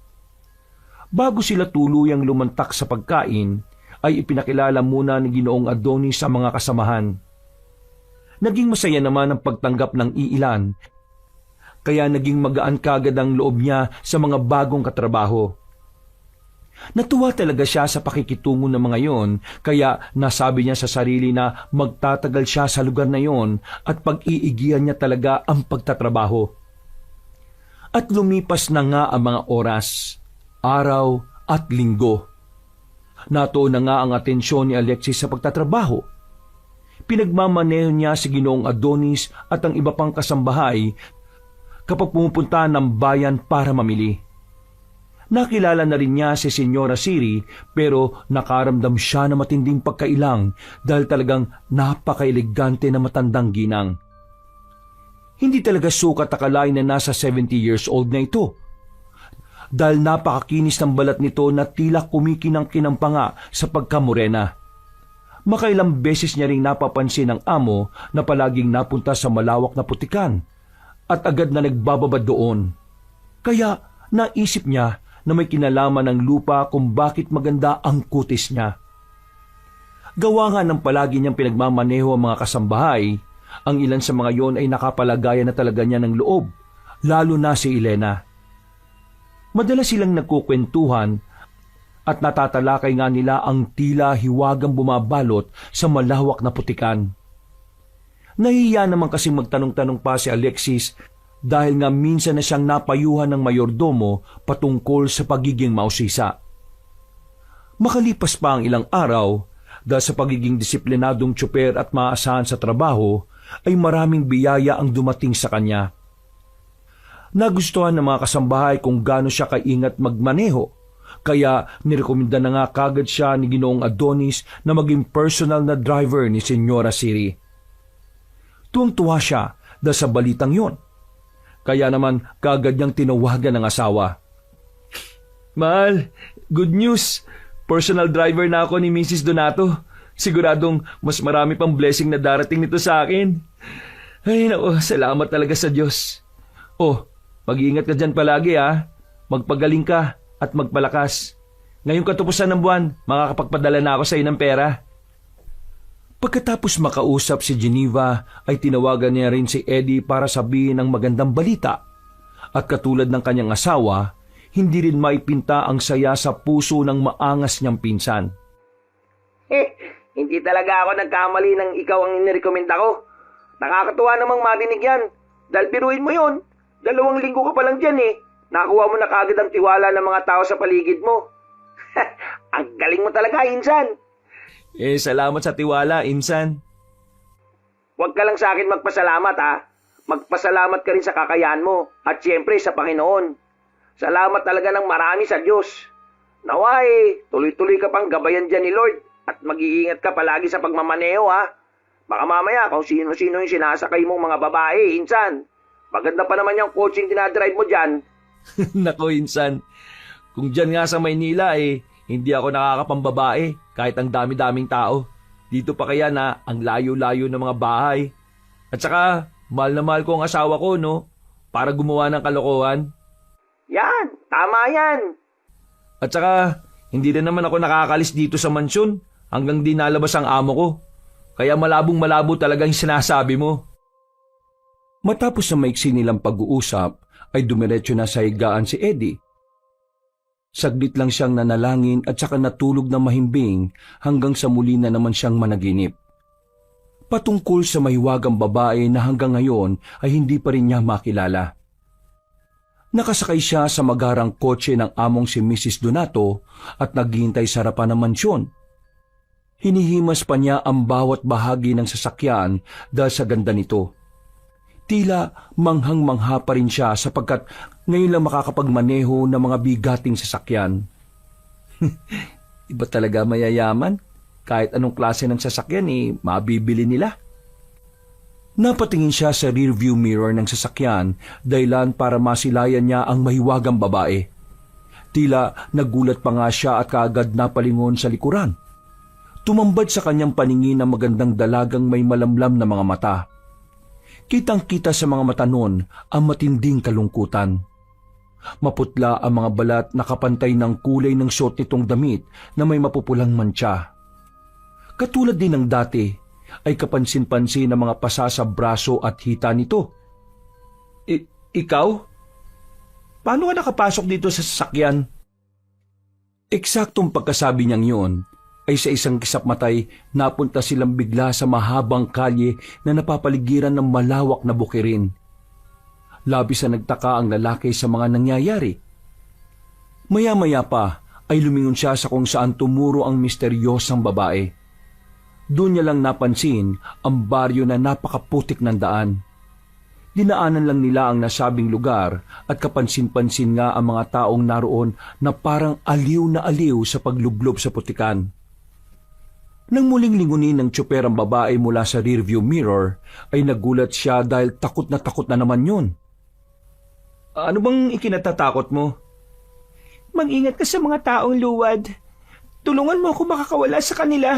B: Bago sila tuluyang lumantak sa pagkain, ay ipinakilala muna ni Ginoong Adonis sa mga kasamahan. Naging masaya naman ang pagtanggap ng iilan, kaya naging magaan kagad ang loob niya sa mga bagong katrabaho. Natuwa talaga siya sa pakikitungo ng mga yon, kaya nasabi niya sa sarili na magtatagal siya sa lugar na yon at pag-iigihan niya talaga ang pagtatrabaho. At lumipas na nga ang mga oras, araw at linggo. Natuon na nga ang atensyon ni Alexis sa pagtatrabaho. Pinagmamaneho niya si Ginoong Adonis at ang iba pang kasambahay kapag pumupunta ng bayan para mamili. Nakilala na rin niya si Senyora Siri pero nakaramdam siya na matinding pagkailang dahil talagang napaka-elegante na matandang ginang. Hindi talaga sukat akalain na nasa 70 years old na ito. Dahil napakakinis ng balat nito na tila kumikinang-kinang pa nga sa pagkamorena. Makailang beses niya ring napapansin ng amo na palaging napunta sa malawak na putikan at agad na nagbababad doon. Kaya naisip niya na may kinalaman ng lupa kung bakit maganda ang kutis niya. Gawa nga ng palagi niyang pinagmamaneho ang mga kasambahay, ang ilan sa mga yon ay nakapalagayan na talaga niya ng loob, lalo na si Elena. Madalas silang nagkukwentuhan at natatalakay nga nila ang tila hiwagang bumabalot sa malawak na putikan. Nahihiya naman kasi magtanong-tanong pa si Alexis dahil nga minsan na siyang napayuhan ng mayordomo patungkol sa pagiging mausisa. Makalipas pa ang ilang araw, dahil sa pagiging disiplinadong tsuper at maasahan sa trabaho, ay maraming biyaya ang dumating sa kanya. Nagustuhan ng mga kasambahay kung gaano siya kaingat magmaneho, kaya nirekomenda na nga kagad siya ni Ginoong Adonis na maging personal na driver ni Senyora Siri. Tuwang-tuwa siya dahil sa balitang yon. Kaya naman kagad niyang tinawagan ng asawa. Mahal, good news. Personal driver na ako ni Mrs. Donato. Siguradong mas marami pang blessing na darating nito sa akin. Ay naku, salamat talaga sa Diyos. Oh, mag-iingat ka dyan palagi ha. Magpagaling ka at magpalakas. Ngayong katupusan ng buwan, makakapagpadala na ako sa iyo ng pera. Pagkatapos makausap si Geneva, ay tinawagan niya rin si Eddie para sabihin ang magandang balita. At katulad ng kanyang asawa, hindi rin maipinta ang saya sa puso ng maangas niyang pinsan.
C: Hindi talaga ako nagkamali nang ikaw ang inirekomenda ko. Nakakatuwa namang marinig yan. Dahil biruin mo yon, 2 linggo ka pa lang dyan eh. Nakuha mo na kagad ang tiwala ng mga tao sa paligid mo. Ang galing mo talaga, Insan.
B: Salamat sa tiwala, Insan.
C: Huwag ka lang sa akin magpasalamat ha. Magpasalamat ka rin sa kakayahan mo at siyempre sa Panginoon. Salamat talaga ng marami sa Diyos. Naway, tuloy-tuloy ka pang gabayan dyan ni Lord at mag-iingat ka palagi sa pagmamaneho ha. Baka mamaya kung sino-sino yung sinasakay mong mga babae, Insan. Maganda pa naman yung coaching dinadrive mo dyan.
B: Nako, Insan. Kung dyan nga sa Maynila
D: hindi ako nakakapambabae kahit ang dami-daming tao. Dito pa kaya na ang layo-layo ng mga bahay. At saka, mahal na mahal ko ang asawa ko, no? Para gumawa ng kalokohan.
C: Yan, tama yan.
D: At saka, hindi rin naman ako nakakalis dito sa mansyon hanggang di nalabas ang amo ko. Kaya malabong-malabo talaga yung sinasabi mo.
B: Matapos na maiksi nilang pag-uusap, ay dumiretso na sa higaan si Eddie. Saglit lang siyang nanalangin at saka natulog na mahimbing hanggang sa muli na naman siyang managinip. Patungkol sa mahiwagang babae na hanggang ngayon ay hindi pa rin niya makilala. Nakasakay siya sa magarang kotse ng among si Mrs. Donato at naghihintay sa harapan ng mansyon. Hinihimas pa niya ang bawat bahagi ng sasakyan dahil sa ganda nito. Tila manghang-mangha pa rin siya sapagkat ngayon lang makakapagmaneho ng mga bigating sasakyan. Iba talaga mayayaman. Kahit anong klase ng sasakyan mabibili nila. Napatingin siya sa rearview mirror ng sasakyan dahilan para masilayan niya ang mahiwagang babae. Tila nagulat pa nga siya at kaagad napalingon sa likuran. Tumambad sa kanyang paningin ang magandang dalagang may malamlam na mga mata. Kitang-kita sa mga mata nun ang matinding kalungkutan. Maputla ang mga balat na kapantay ng kulay ng suot nitong damit na may mapupulang mantsa. Katulad din ng dati, ay kapansin-pansin ng mga pasa sa braso at hita nito.
D: Ikaw? Paano ka nakapasok dito sa sasakyan?
B: Eksaktong pagkasabi niyang yun, ay sa isang kisap-matay napunta silang bigla sa mahabang kalye na napapaligiran ng malawak na bukirin. Labis na nagtaka ang lalaki sa mga nangyayari. Maya-maya pa ay lumingon siya sa kung saan tumuro ang misteryosang babae. Doon niya lang napansin ang baryo na napakaputik ng daan. Dinaanan lang nila ang nasabing lugar at kapansin-pansin nga ang mga taong naroon na parang aliw na aliw sa paglublob sa putikan. Nang muling lingunin ng tsuper ang babae mula sa rearview mirror, ay nagulat siya dahil takot na naman yun.
D: Ano bang ikinatatakot mo?
E: Mag-ingat ka sa mga taong luwad. Tulungan mo ako makakawala sa kanila.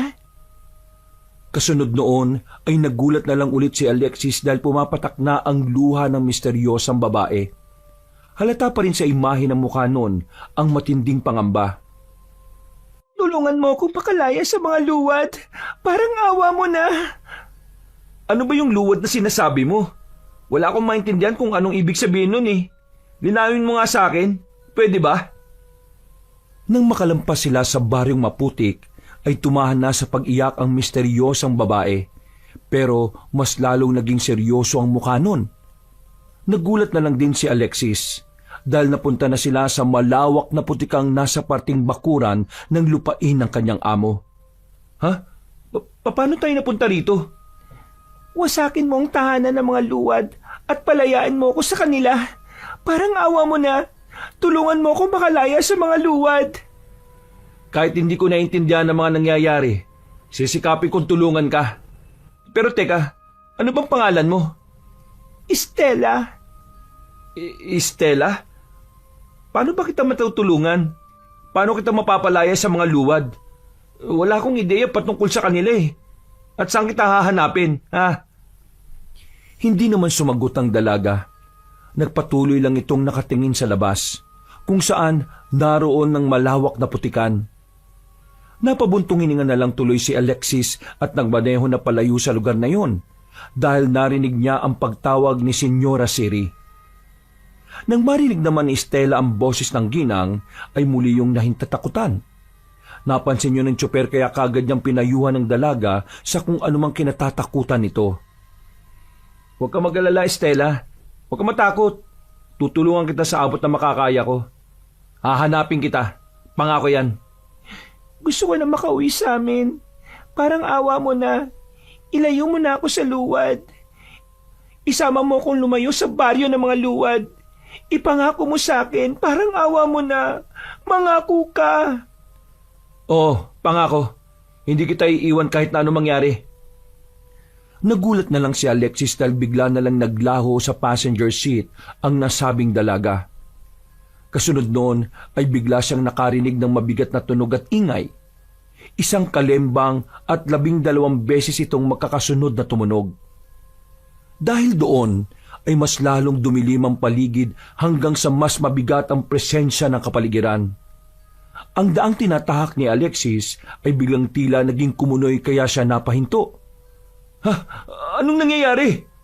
B: Kasunod noon ay nagulat na lang ulit si Alexis dahil pumapatak na ang luha ng misteryosang babae. Halata pa rin sa imahe ng mukha noon ang matinding pangamba.
E: Tulungan mo ako pakalaya sa mga luwad. Parang awa mo na.
D: Ano ba yung luwad na sinasabi mo? Wala akong maintindihan kung anong ibig sabihin nun Linawin mo nga sa akin. Pwede ba?
B: Nang makalampas sila sa baryong maputik, ay tumahan na sa pag-iyak ang misteryosang babae. Pero mas lalong naging seryoso ang mukha nun. Nagulat na lang din si Alexis dahil napunta na sila sa malawak na putikang nasa parting bakuran ng lupain ng kanyang amo.
D: Ha? Paano tayo napunta rito?
E: Wasakin mo ang tahanan ng mga luwad at palayaan mo ako sa kanila. Parang awa mo na. Tulungan mo ako makalaya sa mga luwad.
D: Kahit hindi ko naintindihan ang mga nangyayari, sisikapin kong tulungan ka. Pero teka, ano bang pangalan mo?
E: Estela.
D: Estela? Paano ba kita matutulungan? Paano kita mapapalaya sa mga luwad? Wala akong ideya patungkol sa kanila At saan kita hahanapin, ha?
B: Hindi naman sumagot ang dalaga. Nagpatuloy lang itong nakatingin sa labas, kung saan naroon ng malawak na putikan. Napabuntong hininga na lang tuloy si Alexis at nagmaneho na palayo sa lugar na yon dahil narinig niya ang pagtawag ni Senyora Siri. Nang marinig naman ni Estela ang boses ng ginang, ay muli yung nahintatakutan. Napansin niyo ng tsuper kaya kagad niyang pinayuhan ng dalaga sa kung anumang kinatatakutan nito.
D: Huwag ka mag-alala, Estela. Huwag ka matakot. Tutulungan kita sa abot na makakaya ko. Hahanapin kita. Pangako yan.
E: Gusto ko na makauwi sa amin. Parang awa mo na. Ilayo mo na ako sa luwad. Isama mo akong lumayo sa baryo ng mga luwad. Ipangako mo sa akin, parang awa mo na. Mangako ka.
D: Oo, pangako. Hindi kita iiwan kahit na anong mangyari.
B: Nagulat na lang si Alexis dahil bigla na lang naglaho sa passenger seat ang nasabing dalaga. Kasunod noon ay bigla siyang nakarinig ng mabigat na tunog at ingay. Isang kalembang at 12 beses itong magkakasunod na tumunog. Dahil doon ay mas lalong dumilim ang paligid hanggang sa mas mabigat ang presensya ng kapaligiran. Ang daang tinatahak ni Alexis ay biglang tila naging kumunoy kaya siya napahinto. Ha? Anong nangyayari?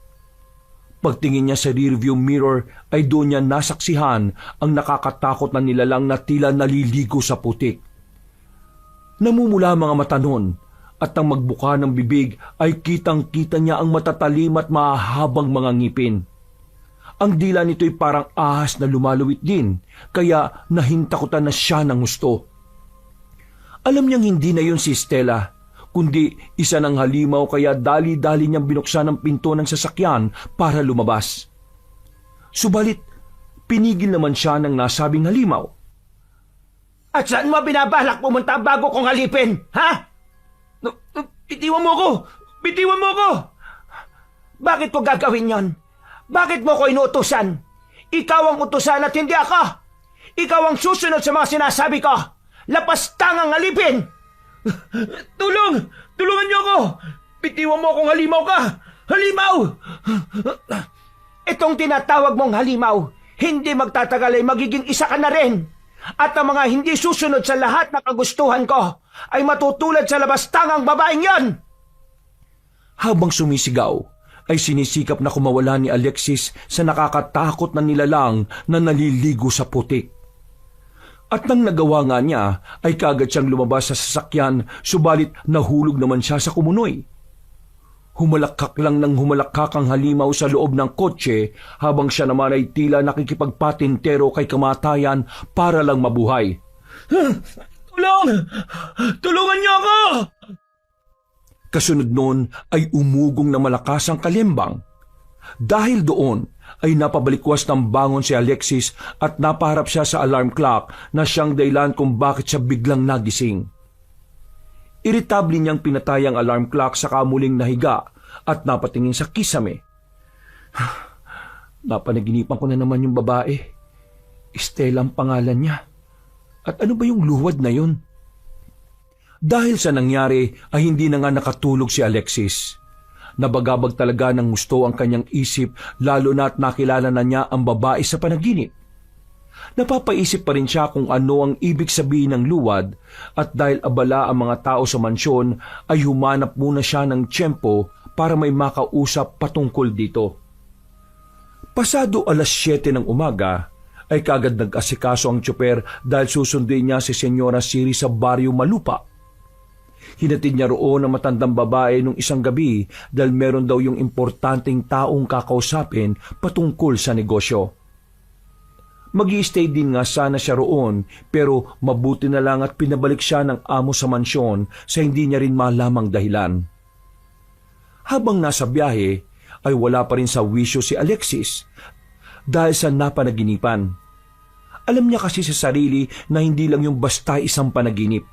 B: Pagtingin niya sa rearview mirror ay doon niya nasaksihan ang nakakatakot na nilalang na tila naliligo sa putik. Namumula mga mata noon at ang magbuka ng bibig ay kitang-kita niya ang matatalim at mahahabang mga ngipin. Ang dila nito'y parang ahas na lumaluwit din, kaya nahintakutan na siya ng gusto. Alam niyang hindi na yun si Stella, kundi isa ng halimaw kaya dali-dali niyang binuksan ang pinto ng sasakyan para lumabas. Subalit, pinigil naman siya ng nasabing halimaw.
E: At saan mo binabalak pumunta bago kong halipin, ha? Bitiwan mo ko! Bitiwan mo ko! Bakit ko gagawin yon? Bakit mo ko inuutusan? Ikaw ang utusan at hindi ako! Ikaw ang susunod sa mga sinasabi ko! Lapastangang alipin! Tulong! Tulungan niyo ako! Bitiwan mo akong halimaw ka! Halimaw! Itong tinatawag mong halimaw, hindi magtatagal ay magiging isa ka na rin. At ang mga hindi susunod sa lahat na kagustuhan ko ay matutulad sa labastangang babaeng yon!
B: Habang sumisigaw, ay sinisikap na kumawala ni Alexis sa nakakatakot na nilalang na naliligo sa putik. At nang nagawa nga niya, ay kagad siyang lumabas sa sasakyan, subalit nahulog naman siya sa kumunoy. Humalakak lang ng humalakak ang halimaw sa loob ng kotse habang siya naman ay tila nakikipagpatintero kay kamatayan para lang mabuhay.
E: Tulong! Tulungan niyo ako!
B: Kasunod noon ay umugong na malakas ang kalembang. Dahil doon ay napabalikwas ng bangon si Alexis at napaharap siya sa alarm clock na siyang dahilan kung bakit siya biglang nagising. Iritable niyang pinatay ang alarm clock sa kamuling nahiga at napatingin sa kisame. Napanaginipan ko na naman yung babae. Estela ang pangalan niya. At ano ba yung luwad na yun? Dahil sa nangyari ay hindi na nga nakatulog si Alexis. Nabagabag talaga ng gusto ang kanyang isip lalo na at nakilala na niya ang babae sa panaginip. Napapaisip pa rin siya kung ano ang ibig sabihin ng luwad at dahil abala ang mga tao sa mansyon ay humanap muna siya ng tiyempo para may makausap patungkol dito. Pasado 7:00 ng umaga ay kagad nag-asikaso ang tsoper dahil susunduin niya si Senyora Siri sa baryo Malupa. Hinatid niya roon ang matandang babae nung isang gabi dahil meron daw yung importanteng taong kakausapin patungkol sa negosyo. Mag-i-stay din nga sana siya roon pero mabuti na lang at pinabalik siya ng amo sa mansyon sa hindi niya rin malamang dahilan. Habang nasa biyahe ay wala pa rin sa wisyo si Alexis dahil sa napanaginipan. Alam niya kasi sa sarili na hindi lang yung basta isang panaginip.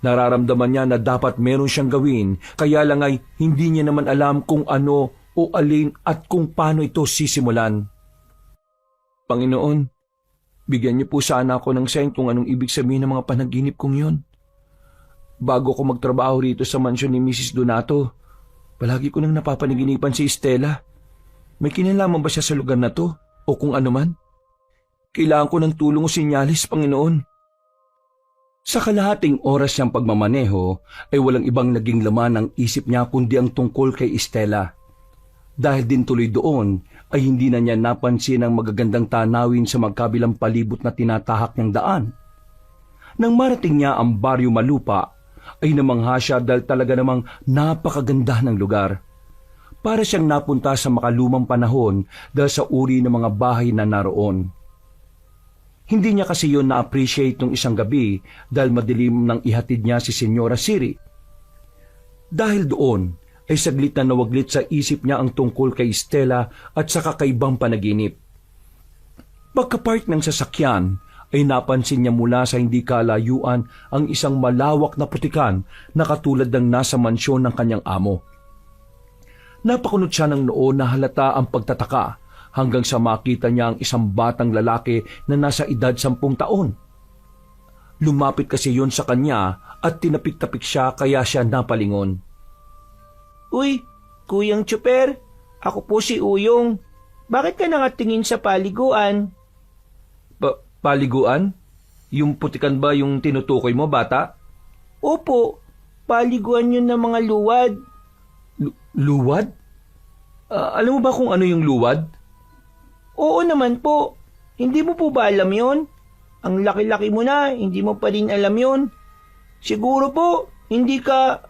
B: Nararamdaman niya na dapat meron siyang gawin kaya lang ay hindi niya naman alam kung ano o alin at kung paano ito sisimulan. Panginoon, bigyan niyo po sana ako ng sign kung anong ibig sabihin ng mga panaginip kong yon. Bago ko magtrabaho rito sa mansyon ni Mrs. Donato, palagi ko nang napapanaginipan si Estela. May kinalaman ba siya sa lugar na to o kung ano man? Kailangan ko ng tulong o sinyalis, Panginoon. Sa kalahating oras niyang pagmamaneho ay walang ibang naging laman ng isip niya kundi ang tungkol kay Estela. Dahil din tuloy doon ay hindi na niya napansin ang magagandang tanawin sa magkabilang palibot na tinatahak ng daan. Nang marating niya ang baryo Malupa ay namangha siya dahil talaga namang napakaganda ng lugar. Para siyang napunta sa makalumang panahon dahil sa uri ng mga bahay na naroon. Hindi niya kasi yun na-appreciate nung isang gabi dahil madilim nang ihatid niya si Senyora Siri. Dahil doon ay saglit na nawaglit sa isip niya ang tungkol kay Estela at sa kakaibang panaginip. Pagkapark ng sasakyan ay napansin niya mula sa hindi kalayuan ang isang malawak na putikan na katulad ng nasa mansyon ng kanyang amo. Napakunot siya ng noo na halata ang pagtataka hanggang sa makita niya ang isang batang lalaki na nasa edad 10 taon. Lumapit kasi yun sa kanya at tinapik-tapik siya kaya siya napalingon.
E: Uy, Kuyang Tsuper, ako po si Uyong. Bakit ka nangatingin sa paliguan?
B: Paliguan? Yung putikan ba yung tinutukoy mo, bata?
E: Opo, paliguan yun ng mga luwad.
B: Luwad? Alam mo ba kung ano yung luwad?
E: Oo naman po. Hindi mo po ba alam yon? Ang laki-laki mo na, hindi mo pa rin alam yon. Siguro po, hindi ka...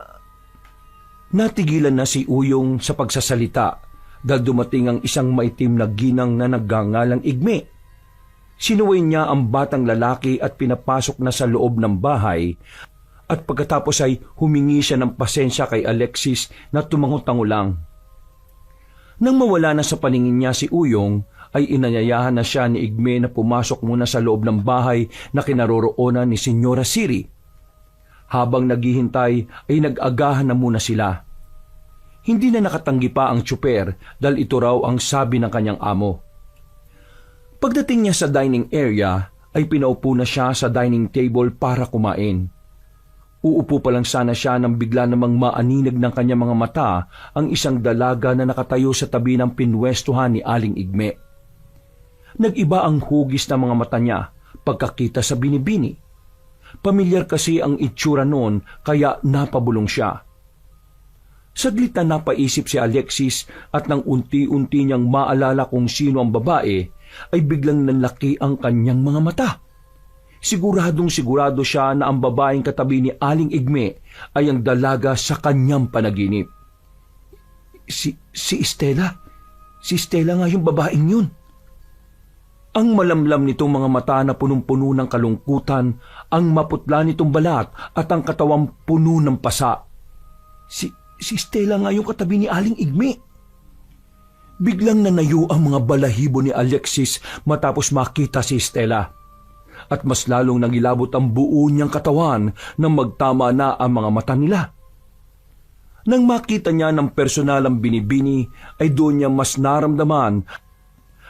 B: Natigilan na si Uyong sa pagsasalita dahil dumating ang isang maitim na ginang na nagngangalang Igme. Sinuway niya ang batang lalaki at pinapasok na sa loob ng bahay at pagkatapos ay humingi siya ng pasensya kay Alexis na tumangot-tangulang. Nang mawala na sa paningin niya si Uyong, ay inanyayahan na siya ni Igme na pumasok muna sa loob ng bahay na kinaroroonan ni Senyora Siri. Habang naghihintay ay nag-agahan na muna sila. Hindi na nakatanggi pa ang tsuper dahil ito raw ang sabi ng kanyang amo. Pagdating niya sa dining area ay pinaupo na siya sa dining table para kumain. Uupo pa lang sana siya nang bigla namang maaninag ng kanyang mga mata ang isang dalaga na nakatayo sa tabi ng pinwestuhan ni Aling Igme. Nag-iba ang hugis ng mga mata niya pagkakita sa binibini. Pamilyar kasi ang itsura noon kaya napabulong siya. Saglit na napaisip si Alexis at nang unti-unti niyang maalala kung sino ang babae, ay biglang nanlaki ang kanyang mga mata. Siguradong sigurado siya na ang babaeng katabi ni Aling Igme ay ang dalaga sa kanyang panaginip. Si Estela? Si Estela nga yung babaeng yun. Ang malamlam nitong mga mata na punong-puno ng kalungkutan, ang maputla nitong balat at ang katawang puno ng pasa. Si Estela nga yung katabi ni Aling Igme. Biglang nanayo ang mga balahibo ni Alexis matapos makita si Estela. At mas lalong nangilabot ang buo niyang katawan nang magtama na ang mga mata nila. Nang makita niya ng personal ang binibini, ay doon niya mas naramdaman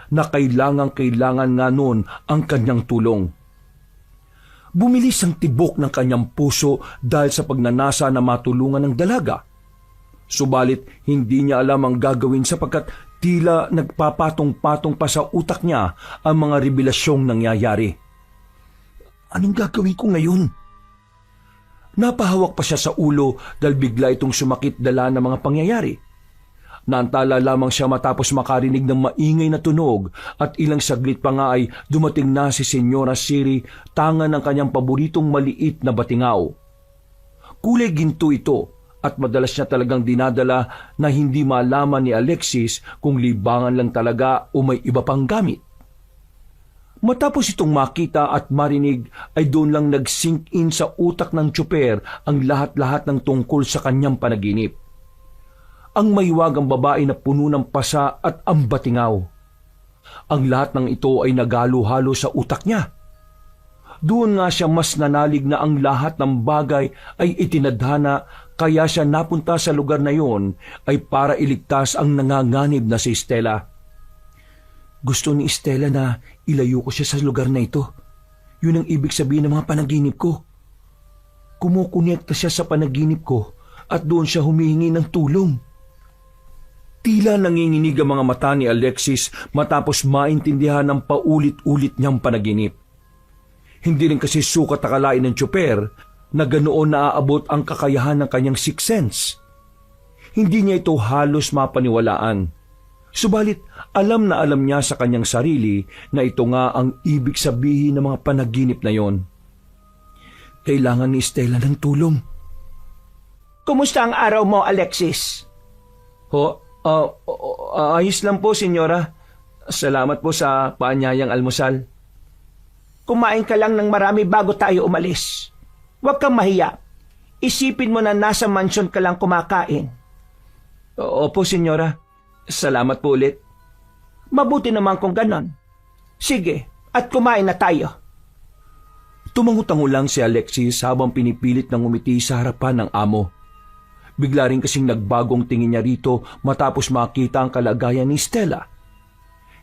B: na kailangan nga noon ang kanyang tulong. Bumilis ang tibok ng kanyang puso dahil sa pagnanasa na matulungan ng dalaga. Subalit hindi niya alam ang gagawin sapagkat tila nagpapatong-patong pa sa utak niya ang mga revelasyong nangyayari. Anong gagawin ko ngayon? Napahawak pa siya sa ulo dahil bigla itong sumakit dala ng mga pangyayari. Naantala lamang siya matapos makarinig ng maingay na tunog at ilang saglit pa nga ay dumating na si Senyora Siri, tangan ng kanyang paboritong maliit na batingaw. Kulay ginto ito at madalas niya talagang dinadala na hindi malaman ni Alexis kung libangan lang talaga o may iba pang gamit. Matapos itong makita at marinig ay doon lang nag-sink in sa utak ng tsuper ang lahat-lahat ng tungkol sa kanyang panaginip. Ang mahiwagang babae na puno ng pasa at ang batingaw. Ang lahat ng ito ay nagalo-halo sa utak niya. Doon nga siya mas nanalig na ang lahat ng bagay ay itinadhana kaya siya napunta sa lugar na yon ay para iligtas ang nanganganib na si Estela. Gusto ni Estela na ilayo ko siya sa lugar na ito. Yun ang ibig sabihin ng mga panaginip ko. Kumukonekta siya sa panaginip ko at doon siya humihingi ng tulong. Tila nanginginig ang mga mata ni Alexis matapos maintindihan ng paulit-ulit niyang panaginip. Hindi rin kasi sukat akalain ng tsuper na ganoon naaabot ang kakayahan ng kanyang sixth sense. Hindi niya ito halos mapaniwalaan. Subalit alam na alam niya sa kanyang sarili na ito nga ang ibig sabihin ng mga panaginip na yon. Kailangan ni Estela ng tulong.
E: Kumusta ang araw mo, Alexis?
B: Ayos lang po, senyora. Salamat po sa paanyayang almusal.
E: Kumain ka lang ng marami bago tayo umalis. Huwag kang mahiya. Isipin mo na nasa mansyon ka lang kumakain.
B: Opo, senyora. Salamat po ulit.
E: Mabuti naman kung ganon. Sige, at kumain na tayo.
B: Tumangutango lang si Alexis habang pinipilit ng umiti sa harapan ng amo. Bigla rin kasing nagbagong tingin niya rito matapos makita ang kalagayan ni Estela.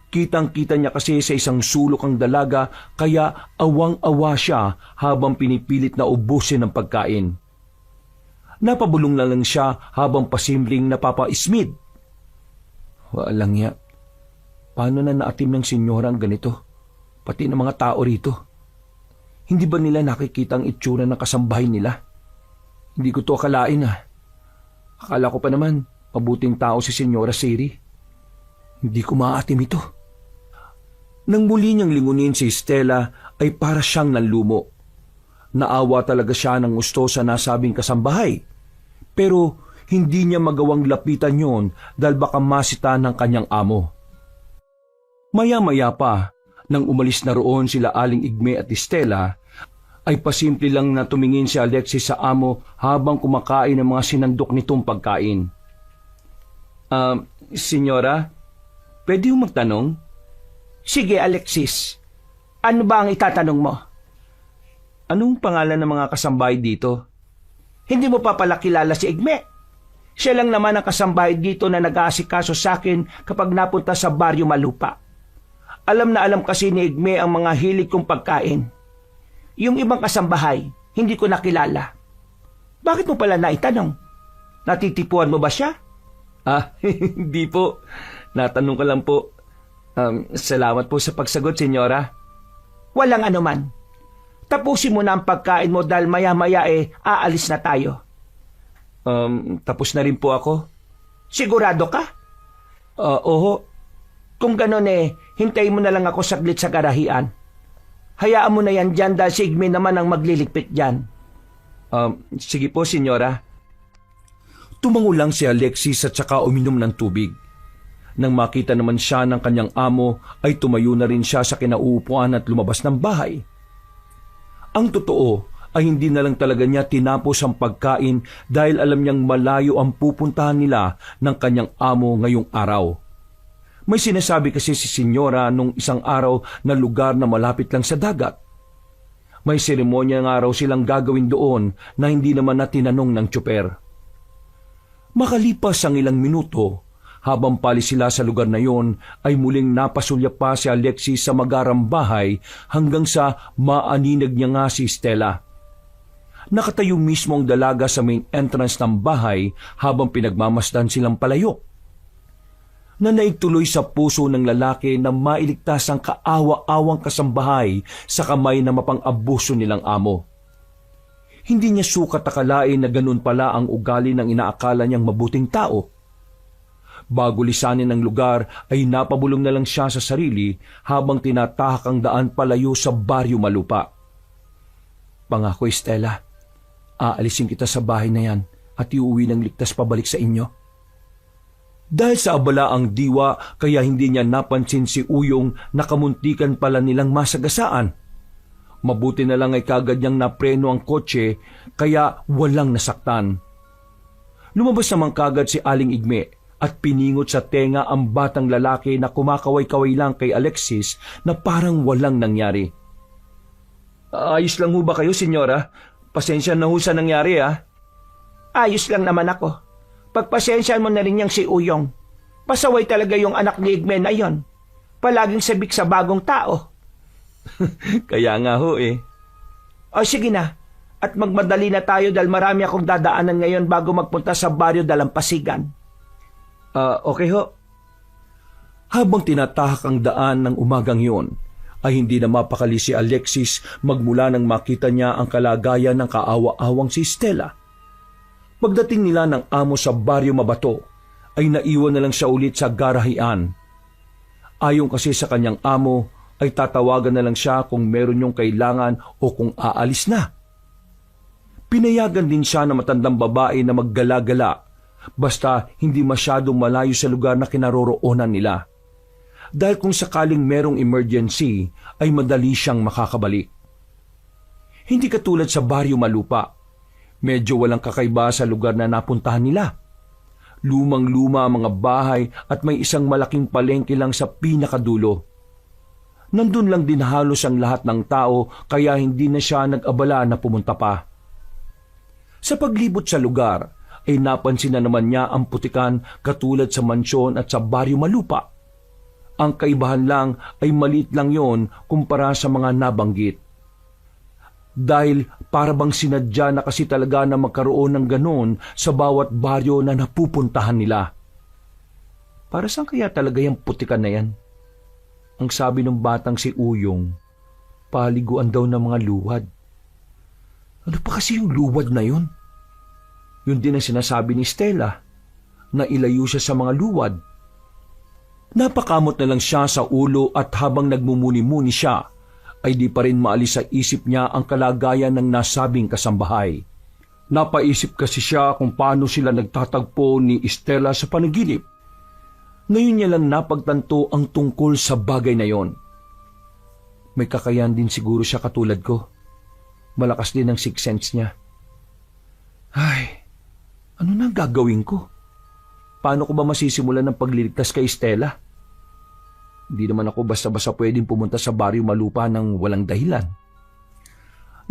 B: Kitang-kita niya kasi sa isang sulok ang dalaga kaya awang-awa siya habang pinipilit na ubusin ang pagkain. Napabulong na lang siya habang pasimpleng napapa-ismid. Walang ya. Paano na naatim ng senyora ang ganito? Pati ng mga tao rito. Hindi ba nila nakikita ang itsura ng kasambahay nila? Hindi ko to akalain Akala ko pa naman, mabuting tao si Senyora Siri. Hindi ko maatim ito. Nang muli niyang lingunin si Stella ay para siyang nanlumo. Naawa talaga siya ng gusto sa nasabing kasambahay. Pero hindi niya magawang lapitan yon dahil baka masita ng kanyang amo. Maya-maya pa, nang umalis na roon sila Aling Igme at Stella, ay pasimple lang na tumingin si Alexis sa amo habang kumakain ng mga sinandok nitong pagkain. Senyora, pwede yung magtanong?
E: Sige, Alexis. Ano ba ang itatanong mo?
B: Anong pangalan ng mga kasambahay dito?
E: Hindi mo pa pala kilala si Igme. Siya lang naman ang kasambahay dito na nag-aasikaso sa akin kapag napunta sa Baryo Malupa. Alam na alam kasi ni Igme ang mga hilig kong pagkain. Yung ibang kasambahay, hindi ko nakilala. Bakit mo pala naitanong? Natitipuan mo ba siya?
B: Hindi po. Natanong ko lang po. Salamat po sa pagsagot, senyora.
E: Walang anuman. Tapusin mo na ang pagkain mo dahil maya-maya aalis na tayo.
B: Tapos na rin po ako.
E: Sigurado ka?
B: Oo.
E: Kung ganon hintayin mo na lang ako saglit sa garahian. Hayaan mo na yan dyan dahil si Igme naman ang magliligpit dyan.
B: Sige po, senyora. Tumango lang si Alexis at saka uminom ng tubig. Nang makita naman siya ng kanyang amo, ay tumayo na rin siya sa kinauupuan at lumabas ng bahay. Ang totoo ay hindi na lang talaga niya tinapos ang pagkain dahil alam niyang malayo ang pupuntahan nila ng kanyang amo ngayong araw. May sinasabi kasi si senyora nung isang araw na lugar na malapit lang sa dagat. May seremonya nga raw silang gagawin doon na hindi naman na tinanong ng tsuper. Makalipas ang ilang minuto, habang palis sila sa lugar na yon, ay muling napasulya pa si Alexis sa magarang bahay hanggang sa maaninag niya nga si Stella. Nakatayo mismo ang dalaga sa main entrance ng bahay habang pinagmamasdan silang palayo. Nanaig tuloy sa puso ng lalaki na mailigtas ang kaawa-awang kasambahay sa kamay na mapang-abuso nilang amo. Hindi niya sukat akalain na ganun pala ang ugali ng inaakala niyang mabuting tao. Bago lisanin ang lugar ay napabulong na lang siya sa sarili habang tinatahak ang daan palayo sa Baryo Malupa. Pangako, Stella, aalisin kita sa bahay na yan at iuwi ng ligtas pabalik sa inyo. Dahil sa abala ang diwa kaya hindi niya napansin si Uyong na kamuntikan pala nilang masagasaan. Mabuti na lang ay kagad niyang napreno ang kotse kaya walang nasaktan. Lumabas naman kagad si Aling Igme at piningot sa tenga ang batang lalaki na kumakaway-kaway lang kay Alexis na parang walang nangyari. Ayos lang ho ba kayo, senyora? Pasensya na ho sa nangyari,
E: Ayos lang naman ako. Pagpasensyahan mo na rin niyang si Uyong. Pasaway talaga yung anak ni Igme na yon. Palaging sabik sa bagong tao.
B: Kaya nga ho
E: O sige na, at magmadali na tayo dahil marami akong dadaanan ngayon bago magpunta sa Baryo Dalampasigan.
B: Okay ho. Habang tinatahak ang daan ng umagang yun, ay hindi na mapakali si Alexis magmula nang makita niya ang kalagayan ng kaawa-awang si Stella. Pagdating nila ng amo sa Baryo Mabato, ay naiwan na lang siya ulit sa garahian. Ayon kasi sa kanyang amo, ay tatawagan na lang siya kung meron yung kailangan o kung aalis na. Pinayagan din siya ng matandang babae na maggala-gala, basta hindi masyadong malayo sa lugar na kinaroroonan nila. Dahil kung sakaling merong emergency, ay madali siyang makakabalik. Hindi katulad sa Baryo Malupa. Medyo walang kakaiba sa lugar na napuntahan nila. Lumang-luma ang mga bahay at may isang malaking palengke lang sa pinakadulo. Nandun lang din halos ang lahat ng tao kaya hindi na siya nag-abala na pumunta pa. Sa paglibot sa lugar ay napansin na naman niya ang putikan katulad sa mansyon at sa Baryo Malupa. Ang kaibahan lang ay maliit lang yon kumpara sa mga nabanggit. Dahil para bang sinadya na kasi talaga na magkaroon ng ganon sa bawat baryo na napupuntahan nila. Para saan kaya talaga yung putikan na yan? Ang sabi ng batang si Uyong, paliguan daw ng mga luwad. Ano pa kasi yung luwad na yun? Yun din ang sinasabi ni Stella, na ilayo siya sa mga luwad. Napakamot na lang siya sa ulo at habang nagmumuni-muni siya, ay di pa rin maalis sa isip niya ang kalagayan ng nasabing kasambahay. Napaisip kasi siya kung paano sila nagtatagpo ni Stella sa panaginip. Ngayon niya lang napagtanto ang tungkol sa bagay na yon. May kakayan din siguro siya katulad ko. Malakas din ang sixth sense niya. Ay, ano na ang gagawin ko? Paano ko ba masisimulan ng pagliligtas kay Stella? Hindi naman ako basta-basta pwedeng pumunta sa baryo Malupa ng walang dahilan.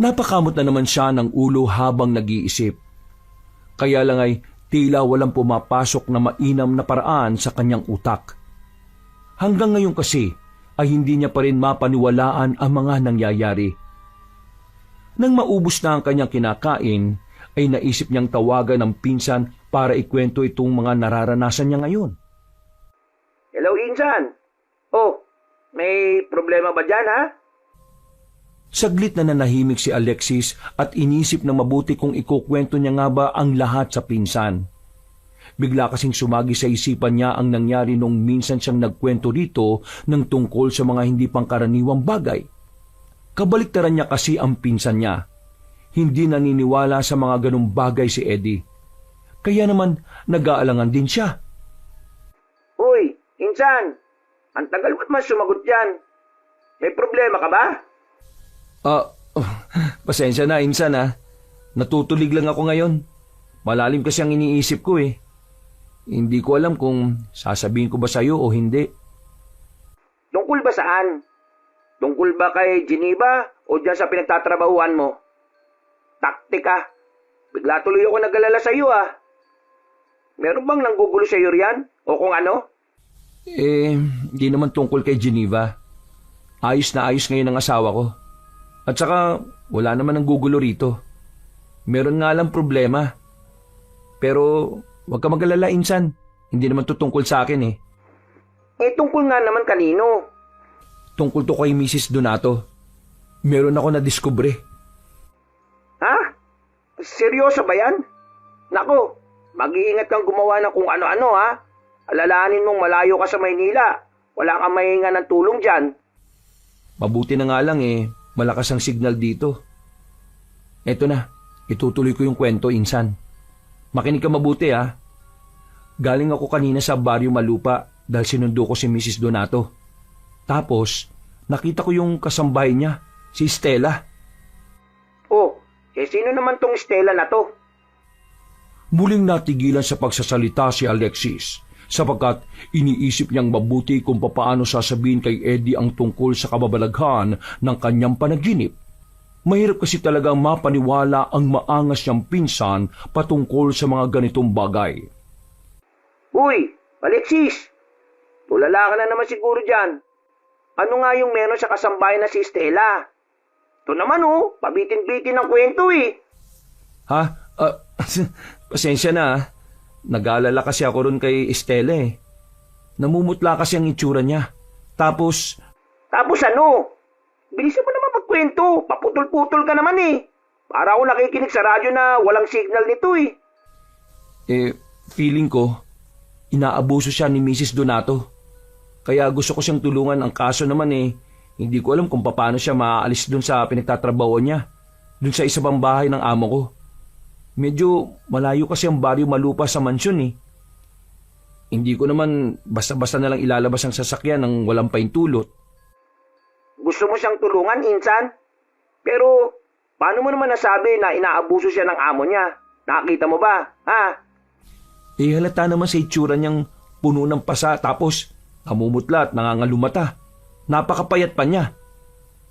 B: Napakamot na naman siya ng ulo habang nag-iisip. Kaya lang ay tila walang pumapasok na mainam na paraan sa kanyang utak. Hanggang ngayon kasi ay hindi niya pa rin mapaniwalaan ang mga nangyayari. Nang maubos na ang kanyang kinakain, ay naisip niyang tawagan ng pinsan para ikwento itong mga nararanasan niya ngayon.
C: Hello, Insan. Oh, may problema ba dyan, ha?
B: Saglit na nanahimik si Alexis at inisip na mabuti kung ikukwento niya nga ba ang lahat sa pinsan. Bigla kasing sumagi sa isipan niya ang nangyari nung minsan siyang nagkwento dito ng tungkol sa mga hindi pangkaraniwang bagay. Kabaliktaran niya kasi ang pinsan niya. Hindi naniniwala sa mga ganong bagay si Eddie. Kaya naman nag-aalangan din siya.
C: Uy, Insan, ang tagal mo naman sumagot yan. May problema ka ba?
B: Pasensya na, Insan ha. Natutulig lang ako ngayon. Malalim kasi ang iniisip ko eh. Hindi ko alam kung sasabihin ko ba sa'yo o hindi.
C: Tungkol ba saan? Tungkol ba kay Geneva o dyan sa pinagtatrabahuan mo? Taktika. Bigla tuloy ako nag-alala sa'yo ah. Meron bang nanggugulo sa'yo riyan? O kung ano?
B: Hindi naman tungkol kay Geneva. Ayos na ayos ngayon ang asawa ko. At saka, wala naman nanggugulo rito. Meron nga lang problema. Pero, huwag ka mag-alala, Insan. Hindi naman to tungkol sa akin eh.
C: Tungkol nga naman kanino?
B: Tungkol to kay Mrs. Donato. Meron ako na-discover.
C: Ha? Seryoso ba yan? Nako, mag-iingat kang gumawa ng kung ano-ano ha. Alalahanin mong malayo ka sa Maynila. Wala kang mahinga ng tulong dyan.
B: Mabuti na nga lang malakas ang signal dito. Eto na, itutuloy ko yung kwento, Insan. Makinig ka mabuti ha. Galing ako kanina sa baryo Malupa dahil sinundo ko si Mrs. Donato. Tapos, nakita ko yung kasambahay niya, si Stella.
C: Oh, sino naman tong Stella na to?
B: Muling natigilan sa pagsasalita si Alexis sapagkat iniisip niyang mabuti kung papaano sasabihin kay Eddie ang tungkol sa kababalaghan ng kanyang panaginip. Mahirap kasi talagang mapaniwala ang maangas niyang pinsan patungkol sa mga ganitong bagay.
C: Uy, Alexis! Tulala ka na naman siguro dyan. Ano nga yung meron sa kasambahay na si Stella? Ito naman pabitin-bitin ng kwento eh.
B: Ha? Pasensya na. Nag-aalala kasi ako ron kay Stella eh. Namumutla kasi ang itsura niya. Tapos
C: ano? Bilisan mo naman magkwento. Paputol-putol ka naman eh. Para ako nakikinig sa radyo na walang signal nito eh.
B: Feeling ko, inaabuso siya ni Mrs. Donato. Kaya gusto ko siyang tulungan. Ang kaso naman hindi ko alam kung paano siya maaalis dun sa pinagtatrabaho niya. Dun sa isa pang bahay ng amo ko. Medyo malayo kasi ang baryo Malupa sa mansyon eh. Hindi ko naman basta-basta na lang ilalabas ang sasakyan ng walang paintulot.
C: Gusto mo siyang tulungan, Insan? Pero, paano mo naman nasabi na inaabuso siya ng amo niya? Nakakita mo ba? Ha?
B: Halata naman sa itsura niyang puno ng pasa tapos namumutla at nangangalumata. Napakapayat pa niya.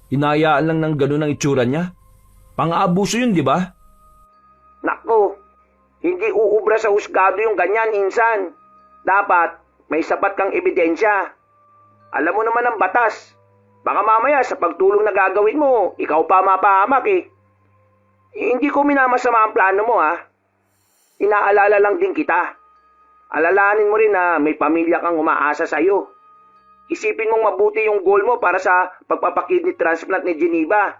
B: Hinayaan lang ng ganun ang itsura niya. Pang-aabuso yun, di ba?
C: Nako, hindi uubra sa husgado yung ganyan, Insan. Dapat may sapat kang ebidensya. Alam mo naman ang batas. Baka mamaya sa pagtulong na gagawin mo, ikaw pa mapahamak eh. Hindi ko minamasama ang plano mo ha. Inaalala lang din kita. Alalahanin mo rin na may pamilya kang umaasa sa'yo. Isipin mong mabuti yung goal mo para sa pagpapakidney transplant ni Geneva.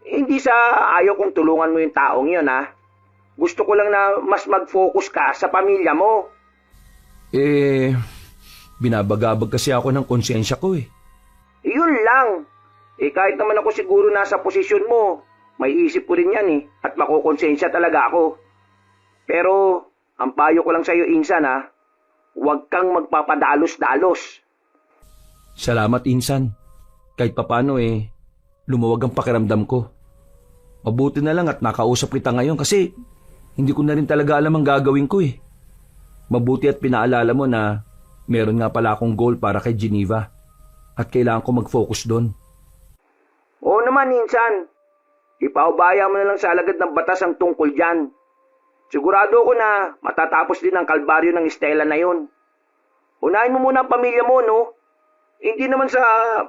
C: Hindi sa ayaw kong tulungan mo yung taong yun ha. Gusto ko lang na mas mag-focus ka sa pamilya mo.
B: Binabagabag kasi ako ng konsensya ko eh.
C: Yun lang. Kahit naman ako siguro nasa posisyon mo, may isip ko rin yan eh, at makukonsensya talaga ako. Pero, ang payo ko lang sa'yo, Insan ha, huwag kang magpapadalos-dalos.
B: Salamat, Insan. Kahit papano lumuwag ang pakiramdam ko. Mabuti na lang at nakausap kita ngayon kasi hindi ko na rin talaga alam ang gagawin ko eh. Mabuti at pinaalala mo na meron nga pala akong goal para kay Geneva at kailangan ko mag-focus doon.
C: Oo naman, Insan. Ipaubaya mo na lang sa alagad ng batas ang tungkol dyan. Sigurado ako na matatapos din ang kalbaryo ng Estela na yon. Unahin mo muna ang pamilya mo, no? Hindi naman sa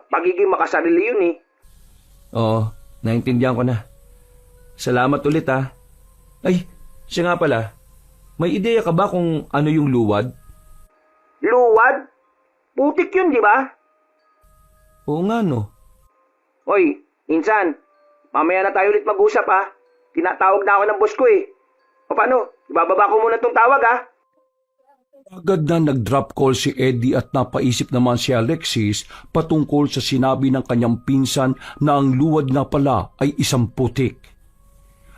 C: pagiging makasarili yun eh.
B: Oo, naintindihan ko na. Salamat ulit ha. Ay, siya nga pala. May ideya ka ba kung ano yung luwad?
C: Luwad? Putik yun, di ba?
B: Oo nga no.
C: Hoy, Insan, mamaya na tayo ulit mag-usap ha. Tinatawag na ako ng boss ko eh. O paano? Ibababa ko muna tong tawag ha.
B: Agad na nag-drop call si Eddie at napaisip naman si Alexis patungkol sa sinabi ng kanyang pinsan na ang luwad na pala ay isang putik.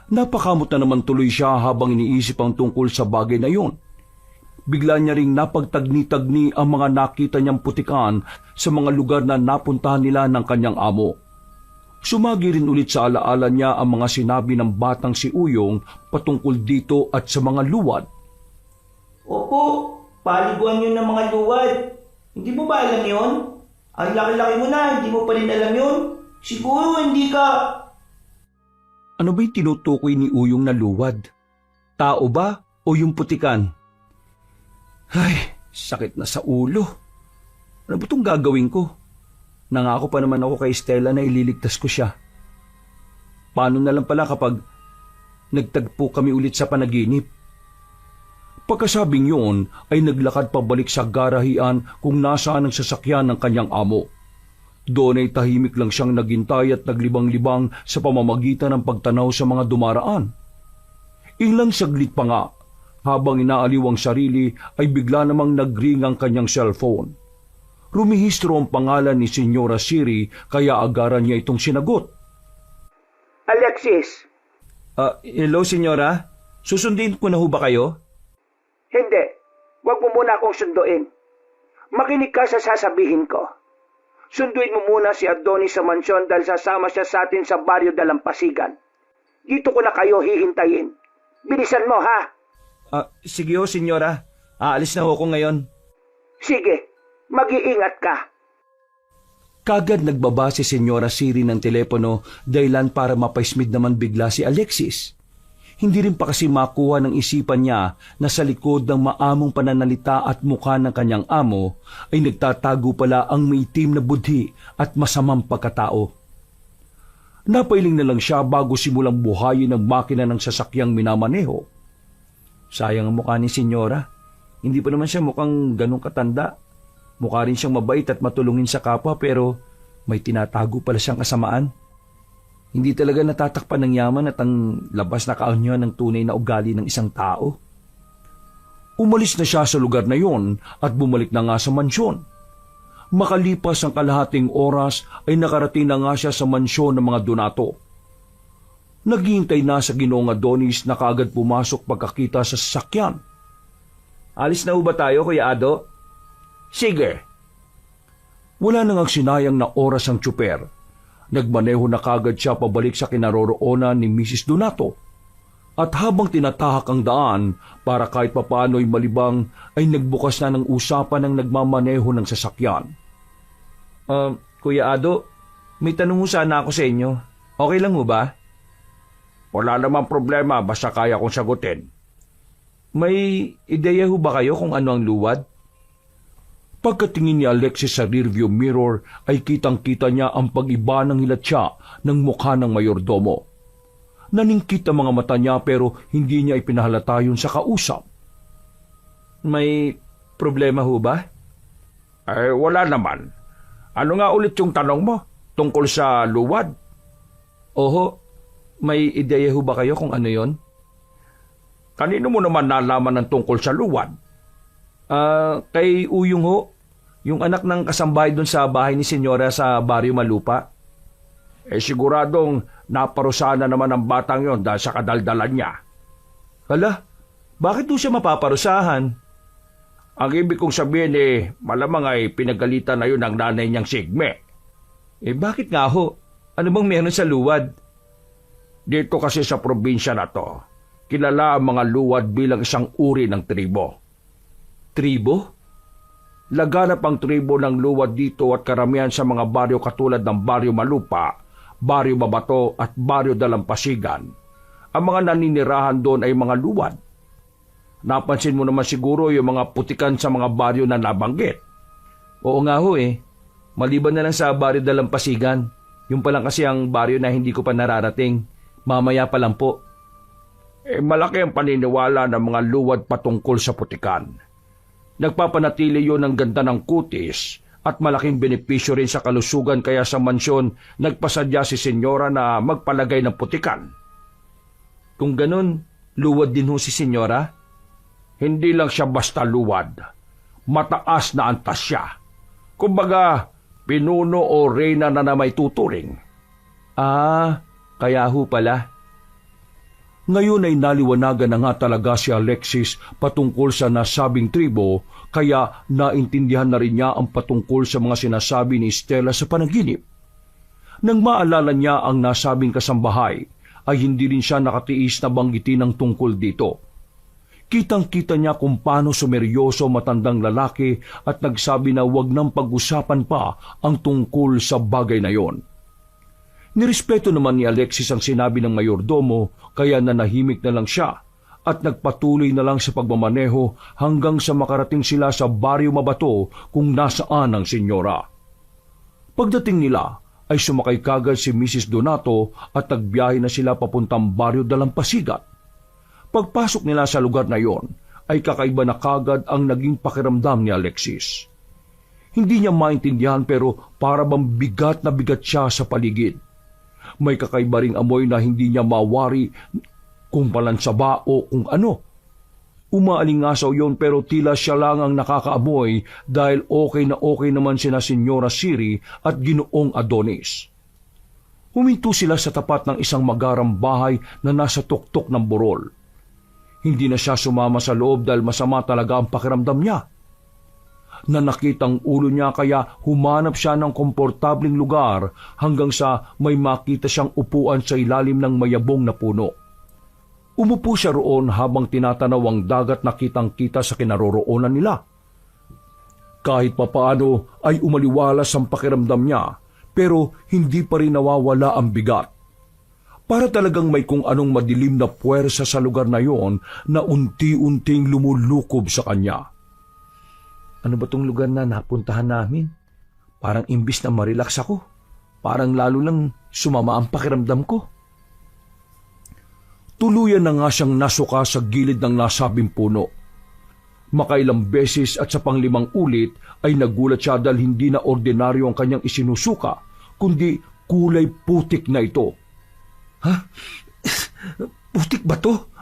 B: Napakamot na naman tuloy siya habang iniisip ang tungkol sa bagay na yon. Bigla niya ring napagtagni-tagni ang mga nakita niyang putikan sa mga lugar na napuntahan nila ng kanyang amo. Sumagi rin ulit sa alaala niya ang mga sinabi ng batang si Uyong patungkol dito at sa mga luwad.
E: Opo, paliguan yun ng mga luwad. Hindi mo ba alam yun? Ang laki-laki mo na, hindi mo pa rin alam yun. Siguro hindi ka...
B: Ano ba'y tinutukoy ni Uyong na luwad? Tao ba o yung putikan? Ay, sakit na sa ulo. Ano ba itong gagawin ko? Nangako pa naman ako kay Stella na ililigtas ko siya. Paano na lang pala kapag nagtagpo kami ulit sa panaginip? Pagkasabing yun ay naglakad pabalik sa garahian kung nasaan ang sasakyan ng kanyang amo. Doon ay tahimik lang siyang naghintay at naglibang-libang sa pamamagitan ng pagtanaw sa mga dumaraan. Ilang saglit pa nga, habang inaaliw ang sarili ay bigla namang nagring ang kanyang cellphone. Rumihistro ang pangalan ni Senyora Siri kaya agaran niya itong sinagot.
C: Alexis,
B: Hello, Senyora? Susundin ko na ho ba kayo?
C: hindi. Huwag mo muna akong sunduin. Makinig ka sa sasabihin ko. Sunduin mo muna si Adonis sa mansyon dahil sasama siya sa atin sa baryo Dalampasigan. Dito ko na kayo hihintayin. Bilisan mo ha.
B: Sige ho, Senyora. Aalis na ho ko ngayon.
C: Sige, mag-iingat ka.
B: Kagad nagbaba si Senyora Siri ng telepono dahilan para mapaismid naman bigla si Alexis. Hindi rin pa kasi makuha ng isipan niya na sa likod ng maamong pananalita at mukha ng kanyang amo ay nagtatago pala ang may itim na budhi at masamang pagkatao. Napailing na lang siya bago simulang buhayin ang makina ng sasakyang minamaneho. Sayang ang mukha ni Senyora. Hindi pa naman siya mukhang ganong katanda. Mukha rin siyang mabait at matulungin sa kapwa pero may tinatago pala siyang kasamaan. Hindi talaga natatakpan ng yaman at ang labas na kaanyo ng tunay na ugali ng isang tao. Umalis na siya sa lugar na yon at bumalik na nga sa mansyon. Makalipas ang kalahating oras ay nakarating na nga siya sa mansyon ng mga Donato. Naghihintay na sa Ginoong Adonis na kaagad pumasok pagkakita sa sasakyan. Alis na ba tayo, Kuya Ado?
A: Sige.
B: Wala nang ang sinayang na oras ang tsuper. Nagmaneho na kagad siya pabalik sa kinaroroonan ni Mrs. Donato. At habang tinatahak ang daan para kahit papano'y malibang ay nagbukas na ng usapan ng nagmamaneho ng sasakyan.
E: Kuya Ado, may tanong ho sana ako sa inyo. Okay lang ho ba?
A: Wala namang problema basta kaya kong sagutin.
E: May ideya ho ba kayo kung ano ang luwad?
B: Pagkatingin ni Alexis sa rearview mirror ay kitang-kita niya ang pag-iba ng hilatsya ng mukha ng mayordomo. Naningkit ang mga mata niya pero hindi niya ipinahalata yun sa kausap.
E: May problema ho ba?
A: Wala naman. Ano nga ulit yung tanong mo? Tungkol sa luwad?
E: Oho, may ideya ho ba kayo kung ano yon?
A: Kanino mo naman nalaman ng tungkol sa luwad?
E: Kay Uyong ho, yung anak ng kasambahay doon sa bahay ni Senyora sa Barrio Malupa.
A: Siguradong naparusahan na naman ang batang yon dahil sa kadaldalan niya.
E: Hala, bakit doon siya mapaparusahan?
A: Ang ibig kong sabihin malamang ay pinagalitan na yun ng nanay niyang Sigme.
E: Bakit nga ho? Ano bang meron sa luwad?
A: Dito kasi sa probinsya na to, kilala ang mga luwad bilang isang uri ng tribo.
E: Tribo?
A: Laganap ang tribo ng luwad dito at karamihan sa mga baryo katulad ng Baryo Malupa, Baryo Babato at Baryo Dalampasigan. Ang mga naninirahan doon ay mga luwad. Napansin mo naman siguro yung mga putikan sa mga baryo na nabanggit.
E: Oo nga ho Maliban na lang sa Baryo Dalampasigan. Yung pa lang kasi ang baryo na hindi ko pa nararating. Mamaya pa lang po.
A: Malaki ang paniniwala ng mga luwad patungkol sa putikan. Nagpapanatili yun ng ganda ng kutis at malaking benepisyo rin sa kalusugan kaya sa mansyon nagpasadya si Senyora na magpalagay ng putikan.
E: Kung ganun, luwad din ho si Senyora?
A: Hindi lang siya basta luwad. Mataas na antas siya. Kumbaga, pinuno o reyna na may tuturing.
E: Kaya ho pala.
B: Ngayon ay naliwanagan na nga talaga si Alexis patungkol sa nasabing tribo, kaya naintindihan na rin niya ang patungkol sa mga sinasabi ni Stella sa panaginip. Nang maalala niya ang nasabing kasambahay, ay hindi rin siya nakatiis na banggitin ang tungkol dito. Kitang-kita niya kung paano sumeryoso matandang lalaki at nagsabi na wag nang pag-usapan pa ang tungkol sa bagay na yon. Nirespeto naman ni Alexis ang sinabi ng mayordomo kaya nanahimik na lang siya at nagpatuloy na lang sa pagmamaneho hanggang sa makarating sila sa Baryo Mabato kung nasaan ang senyora. Pagdating nila ay sumakay kagad si Mrs. Donato at nagbiyahe na sila papuntang Baryo Dalampasigat. Pagpasok nila sa lugar na yon ay kakaiba na kagad ang naging pakiramdam ni Alexis. Hindi niya maintindihan pero para bang bigat na bigat siya sa paligid. May kakaiba ring amoy na hindi niya mawari kung palansaba o kung ano. Umaalingasaw yon pero tila siya lang ang nakakaamoy dahil okay naman sina Senyora Siri at Ginoong Adonis. Huminto sila sa tapat ng isang magarang bahay na nasa tuktok ng burol. Hindi na siya sumama sa loob dahil masama talaga ang pakiramdam niya. Nanakit ang ulo niya kaya humanap siya ng komportabling lugar hanggang sa may makita siyang upuan sa ilalim ng mayabong na puno. Umupo siya roon habang tinatanaw ang dagat na kitang-kita sa kinaroroonan nila. Kahit papaano ay umaliwalas ang pakiramdam niya pero hindi pa rin nawawala ang bigat. Para talagang may kung anong madilim na puwersa sa lugar na yon na unti-unting lumulukob sa kanya.
E: Ano ba tong lugar na napuntahan namin? Parang imbis na marelax ako, parang lalo lang sumama ang pakiramdam ko.
B: Tuluyan na nga siyang nasuka sa gilid ng nasabing puno. Makailang beses at sa panglimang ulit ay nagulat siya dahil hindi na ordinaryo ang kanyang isinusuka, kundi kulay putik na ito.
E: Putik ba to?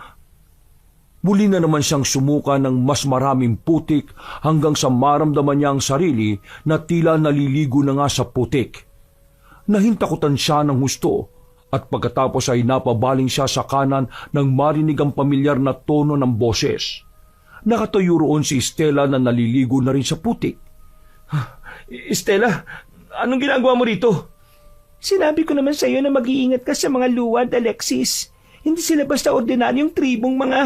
B: Muli na naman siyang sumuka ng mas maraming putik hanggang sa maramdaman niya ang sarili na tila naliligo na nga sa putik. Nahintakutan siya ng husto at pagkatapos ay napabaling siya sa kanan nang marinig ang pamilyar na tono ng boses. Nakatayo roon si Stella na naliligo na rin sa putik.
E: Stella, anong ginagawa mo rito?
F: Sinabi ko naman sa iyo na mag-iingat ka sa mga luwad, Alexis. Hindi sila basta ordinaryong tribong mga...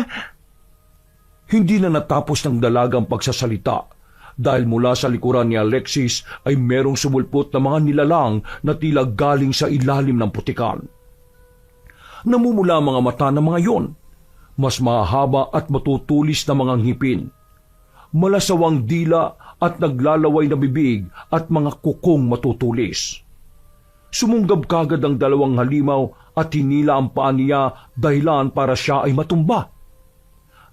B: Hindi na natapos ng dalagang pagsasalita dahil mula sa likuran ni Alexis ay merong sumulpot na mga nilalang na tila galing sa ilalim ng putikan. Namumula ang mga mata ng mga yon, mas mahaba at matutulis na mga ngipin. Malasawang dila at naglalaway na bibig at mga kukong matutulis. Sumunggab kagad ang dalawang halimaw at hinila ang paa niya dahilan para siya ay matumba.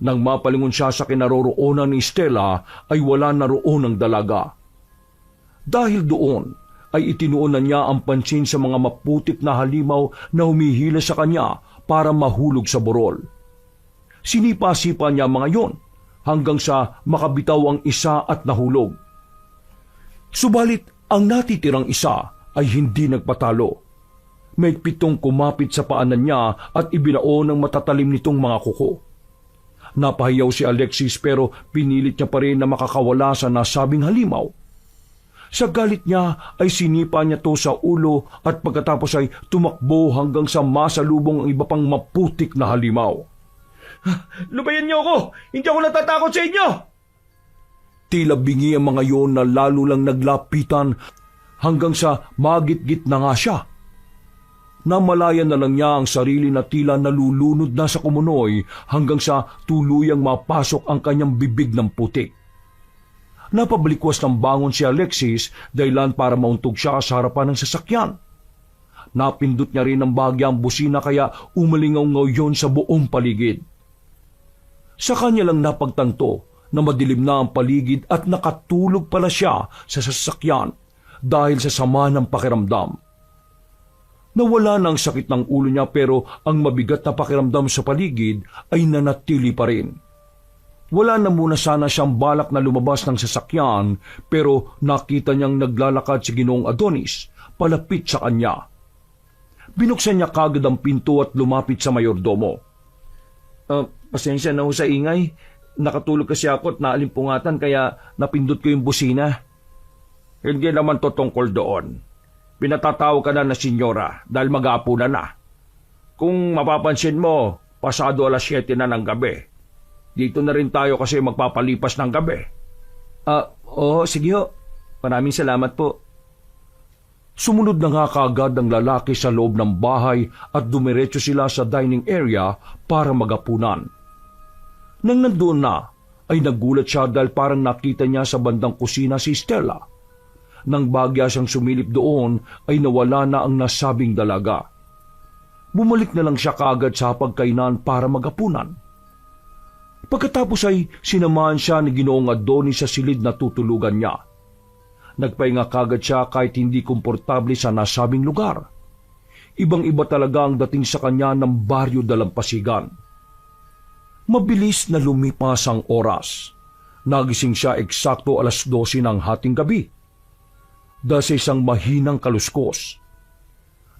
B: Nang mapalingon siya sa kinaroroonan ni Stella ay wala na roon ang dalaga. Dahil doon ay itinuon na niya ang pansin sa mga maputik na halimaw na humihila sa kanya para mahulog sa burol. Sinipa-sipa niya mga yon hanggang sa makabitaw ang isa at nahulog. Subalit ang natitirang isa ay hindi nagpatalo. May 7 kumapit sa paanan niya at ibinao ng matatalim nitong mga kuko. Napahiyaw si Alexis pero pinilit niya pa rin na makakawala sa nasabing halimaw. Sa galit niya ay sinipa niya to sa ulo at pagkatapos ay tumakbo hanggang sa masalubong ang iba pang maputik na halimaw.
D: Lubayan niyo ako! Hindi ako natatakot sa inyo!
B: Tila bingi ang mga yon na lalo lang naglapitan hanggang sa magit-git na nga siya. Namalayan na lang niya ang sarili na tila nalulunod na sa kumunoy hanggang sa tuluyang mapasok ang kanyang bibig ng putik. Napabalikwas ng bangon si Alexis dahilan para mauntog siya sa harapan ng sasakyan. Napindot niya rin ng bahagya ang busina kaya umalingaw-ngaw yon sa buong paligid. Sa kanya lang napagtanto na madilim na ang paligid at nakatulog pala siya sa sasakyan dahil sa sama ng pakiramdam. Nawala na ang sakit ng ulo niya pero ang mabigat na pakiramdam sa paligid ay nanatili pa rin. Wala na muna sana siyang balak na lumabas ng sasakyan pero nakita niyang naglalakad si Ginoong Adonis palapit sa kanya. Binuksan niya kagad ang pinto at lumapit sa mayordomo.
D: Pasensya na ho sa ingay. Nakatulog kasi ako at naalimpungatan kaya napindot ko yung busina.
A: Hindi naman to tungkol doon. Pinatatawag ka na senyora dahil mag-aapunan na. Kung mapapansin mo, pasado 7:00 na ng gabi. Dito na rin tayo kasi magpapalipas ng gabi.
D: Oo, sige ho. Maraming salamat po.
B: Sumunod na nga kaagad ang lalaki sa loob ng bahay at dumiretso sila sa dining area para magapunan. Nang nandoon na, ay nagulat siya dahil parang nakita niya sa bandang kusina si Stella. Nang bagya siyang sumilip doon, ay nawala na ang nasabing dalaga. Bumalik na lang siya kaagad sa pagkainan para magapunan. Pagkatapos ay sinamahan siya ni Ginoong Adonis sa silid na tutulugan niya. Nagpahinga kagad siya kahit hindi komportable sa nasabing lugar. Ibang-iba talaga ang dating sa kanya ng baryo Dalampasigan. Mabilis na lumipas ang oras. Nagising siya eksakto 12:00 ng hating gabi. Dahil sa isang mahinang kaluskos.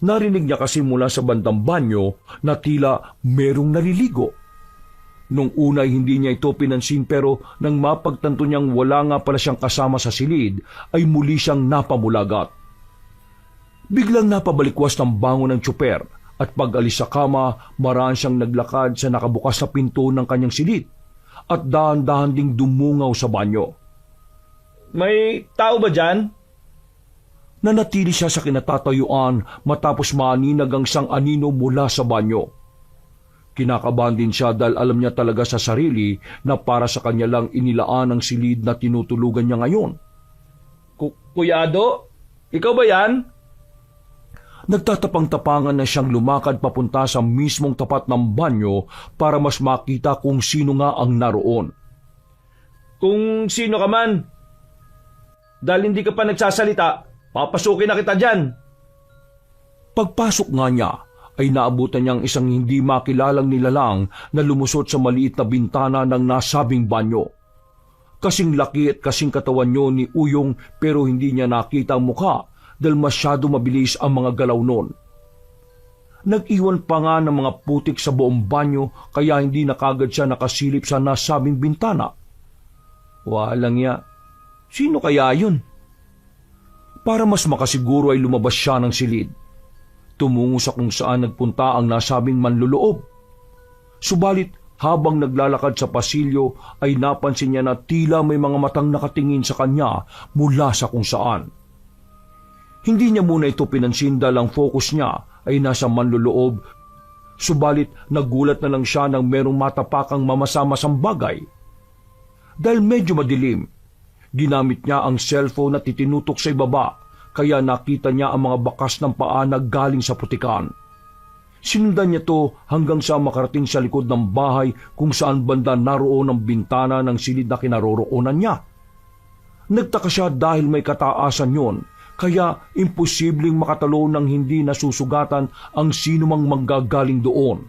B: Narinig niya kasi mula sa bandang banyo na tila merong naliligo. Nung una hindi niya ito pinansin pero nang mapagtanto niyang wala nga pala siyang kasama sa silid ay muli siyang napamulagat. Biglang napabalikwas ng bangon ng tsuper at pag-alis sa kama maraan siyang naglakad sa nakabukas na pinto ng kanyang silid at dahan-dahan ding dumungaw sa banyo.
D: May tao ba dyan?
B: Nanatili siya sa kinatatayuan matapos maaninag ang isang anino mula sa banyo. Kinakabahan din siya dahil alam niya talaga sa sarili na para sa kanya lang inilaan ang silid na tinutulugan niya ngayon.
D: Kuya Ado? Ikaw ba yan?
B: Nagtatapang-tapangan na siyang lumakad papunta sa mismong tapat ng banyo para mas makita kung sino nga ang naroon.
D: Kung sino ka man, dahil hindi ka pa nagsasalita, papasukin na kita dyan.
B: Pagpasok nga niya, ay naabutan niyang isang hindi makilalang nilalang na lumusot sa maliit na bintana ng nasabing banyo. Kasing laki at kasing katawan niyo ni Uyong pero hindi niya nakita ang mukha dahil masyado mabilis ang mga galaw noon. Nag-iwan pa nga ng mga putik sa buong banyo kaya hindi na kagad siya nakasilip sa nasabing bintana. Walang ya, sino kaya yun? Para mas makasiguro ay lumabas siya ng silid. Tumungo sa kung saan nagpunta ang nasabing manluloob. Subalit habang naglalakad sa pasilyo ay napansin niya na tila may mga matang nakatingin sa kanya mula sa kung saan. Hindi niya muna ito pinansin dahil ang focus niya ay nasa manluloob. Subalit nagulat na lang siya nang merong matapakang mamasamasang bagay. Dahil medyo madilim, Ginamit niya ang cellphone at itinutok sa ibaba, kaya nakita niya ang mga bakas ng paa na galing sa putikan. Sinundan niya to hanggang sa makarating sa likod ng bahay kung saan banda naroon ang bintana ng silid na kinaroroonan niya. Nagtaka siya dahil may kataasan yon, kaya imposibleng makatalo ng hindi nasusugatan ang sinumang manggagaling doon.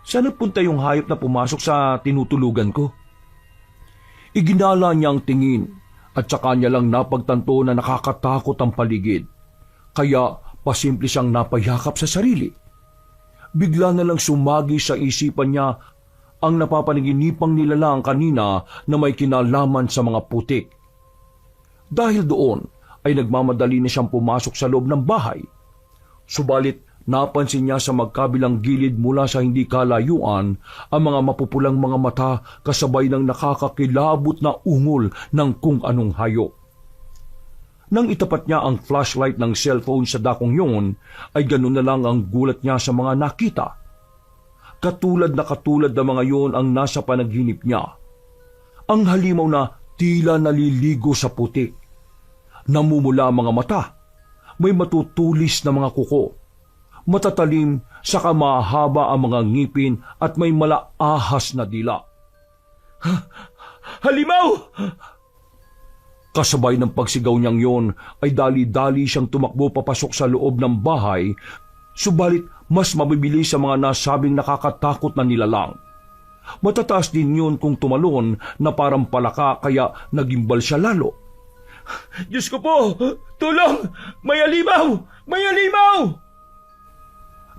B: Saan nagpunta yung hayop na pumasok sa tinutulugan ko? Iginala niya ang tingin at saka niya lang napagtanto na nakakatakot ang paligid. Kaya pasimple siyang napayakap sa sarili. Bigla na lang sumagi sa isipan niya ang napapanaginipang nilalang kanina na may kinalaman sa mga putik. Dahil doon ay nagmamadali na siyang pumasok sa loob ng bahay. Subalit napansin niya sa magkabilang gilid mula sa hindi kalayuan ang mga mapupulang mga mata kasabay ng nakakakilabot na ungol ng kung anong hayop. Nang itapat niya ang flashlight ng cellphone sa dakong yun, ay ganun na lang ang gulat niya sa mga nakita. Katulad na mga yun ang nasa panaginip niya. Ang halimaw na tila naliligo sa putik. Namumula ang mga mata. May matutulis na mga kuko. Matatalim, saka mahaba ang mga ngipin at may malaahas na dila. Halimaw! Kasabay ng pagsigaw niyang yon ay dali-dali siyang tumakbo papasok sa loob ng bahay, subalit mas mabibilis sa mga nasabing nakakatakot na nilalang. Matataas din yun kung tumalon na parang palaka kaya nagimbal siya lalo. Diyos ko po! Tulong! May halimaw! May halimaw!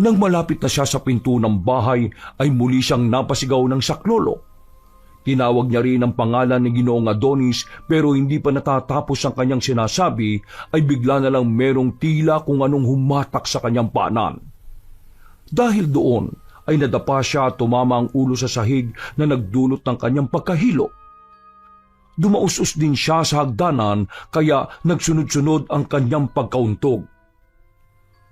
B: Nang malapit na siya sa pinto ng bahay ay muli siyang napasigaw ng saklolo. Tinawag niya rin ang pangalan ni Ginoong Adonis pero hindi pa natatapos ang kanyang sinasabi ay bigla na lang merong tila kung anong humatak sa kanyang paanan. Dahil doon ay nadapa siya at tumama ang ulo sa sahig na nagdulot ng kanyang pagkahilo. Dumausos din siya sa hagdanan kaya nagsunod-sunod ang kanyang pagkauntog.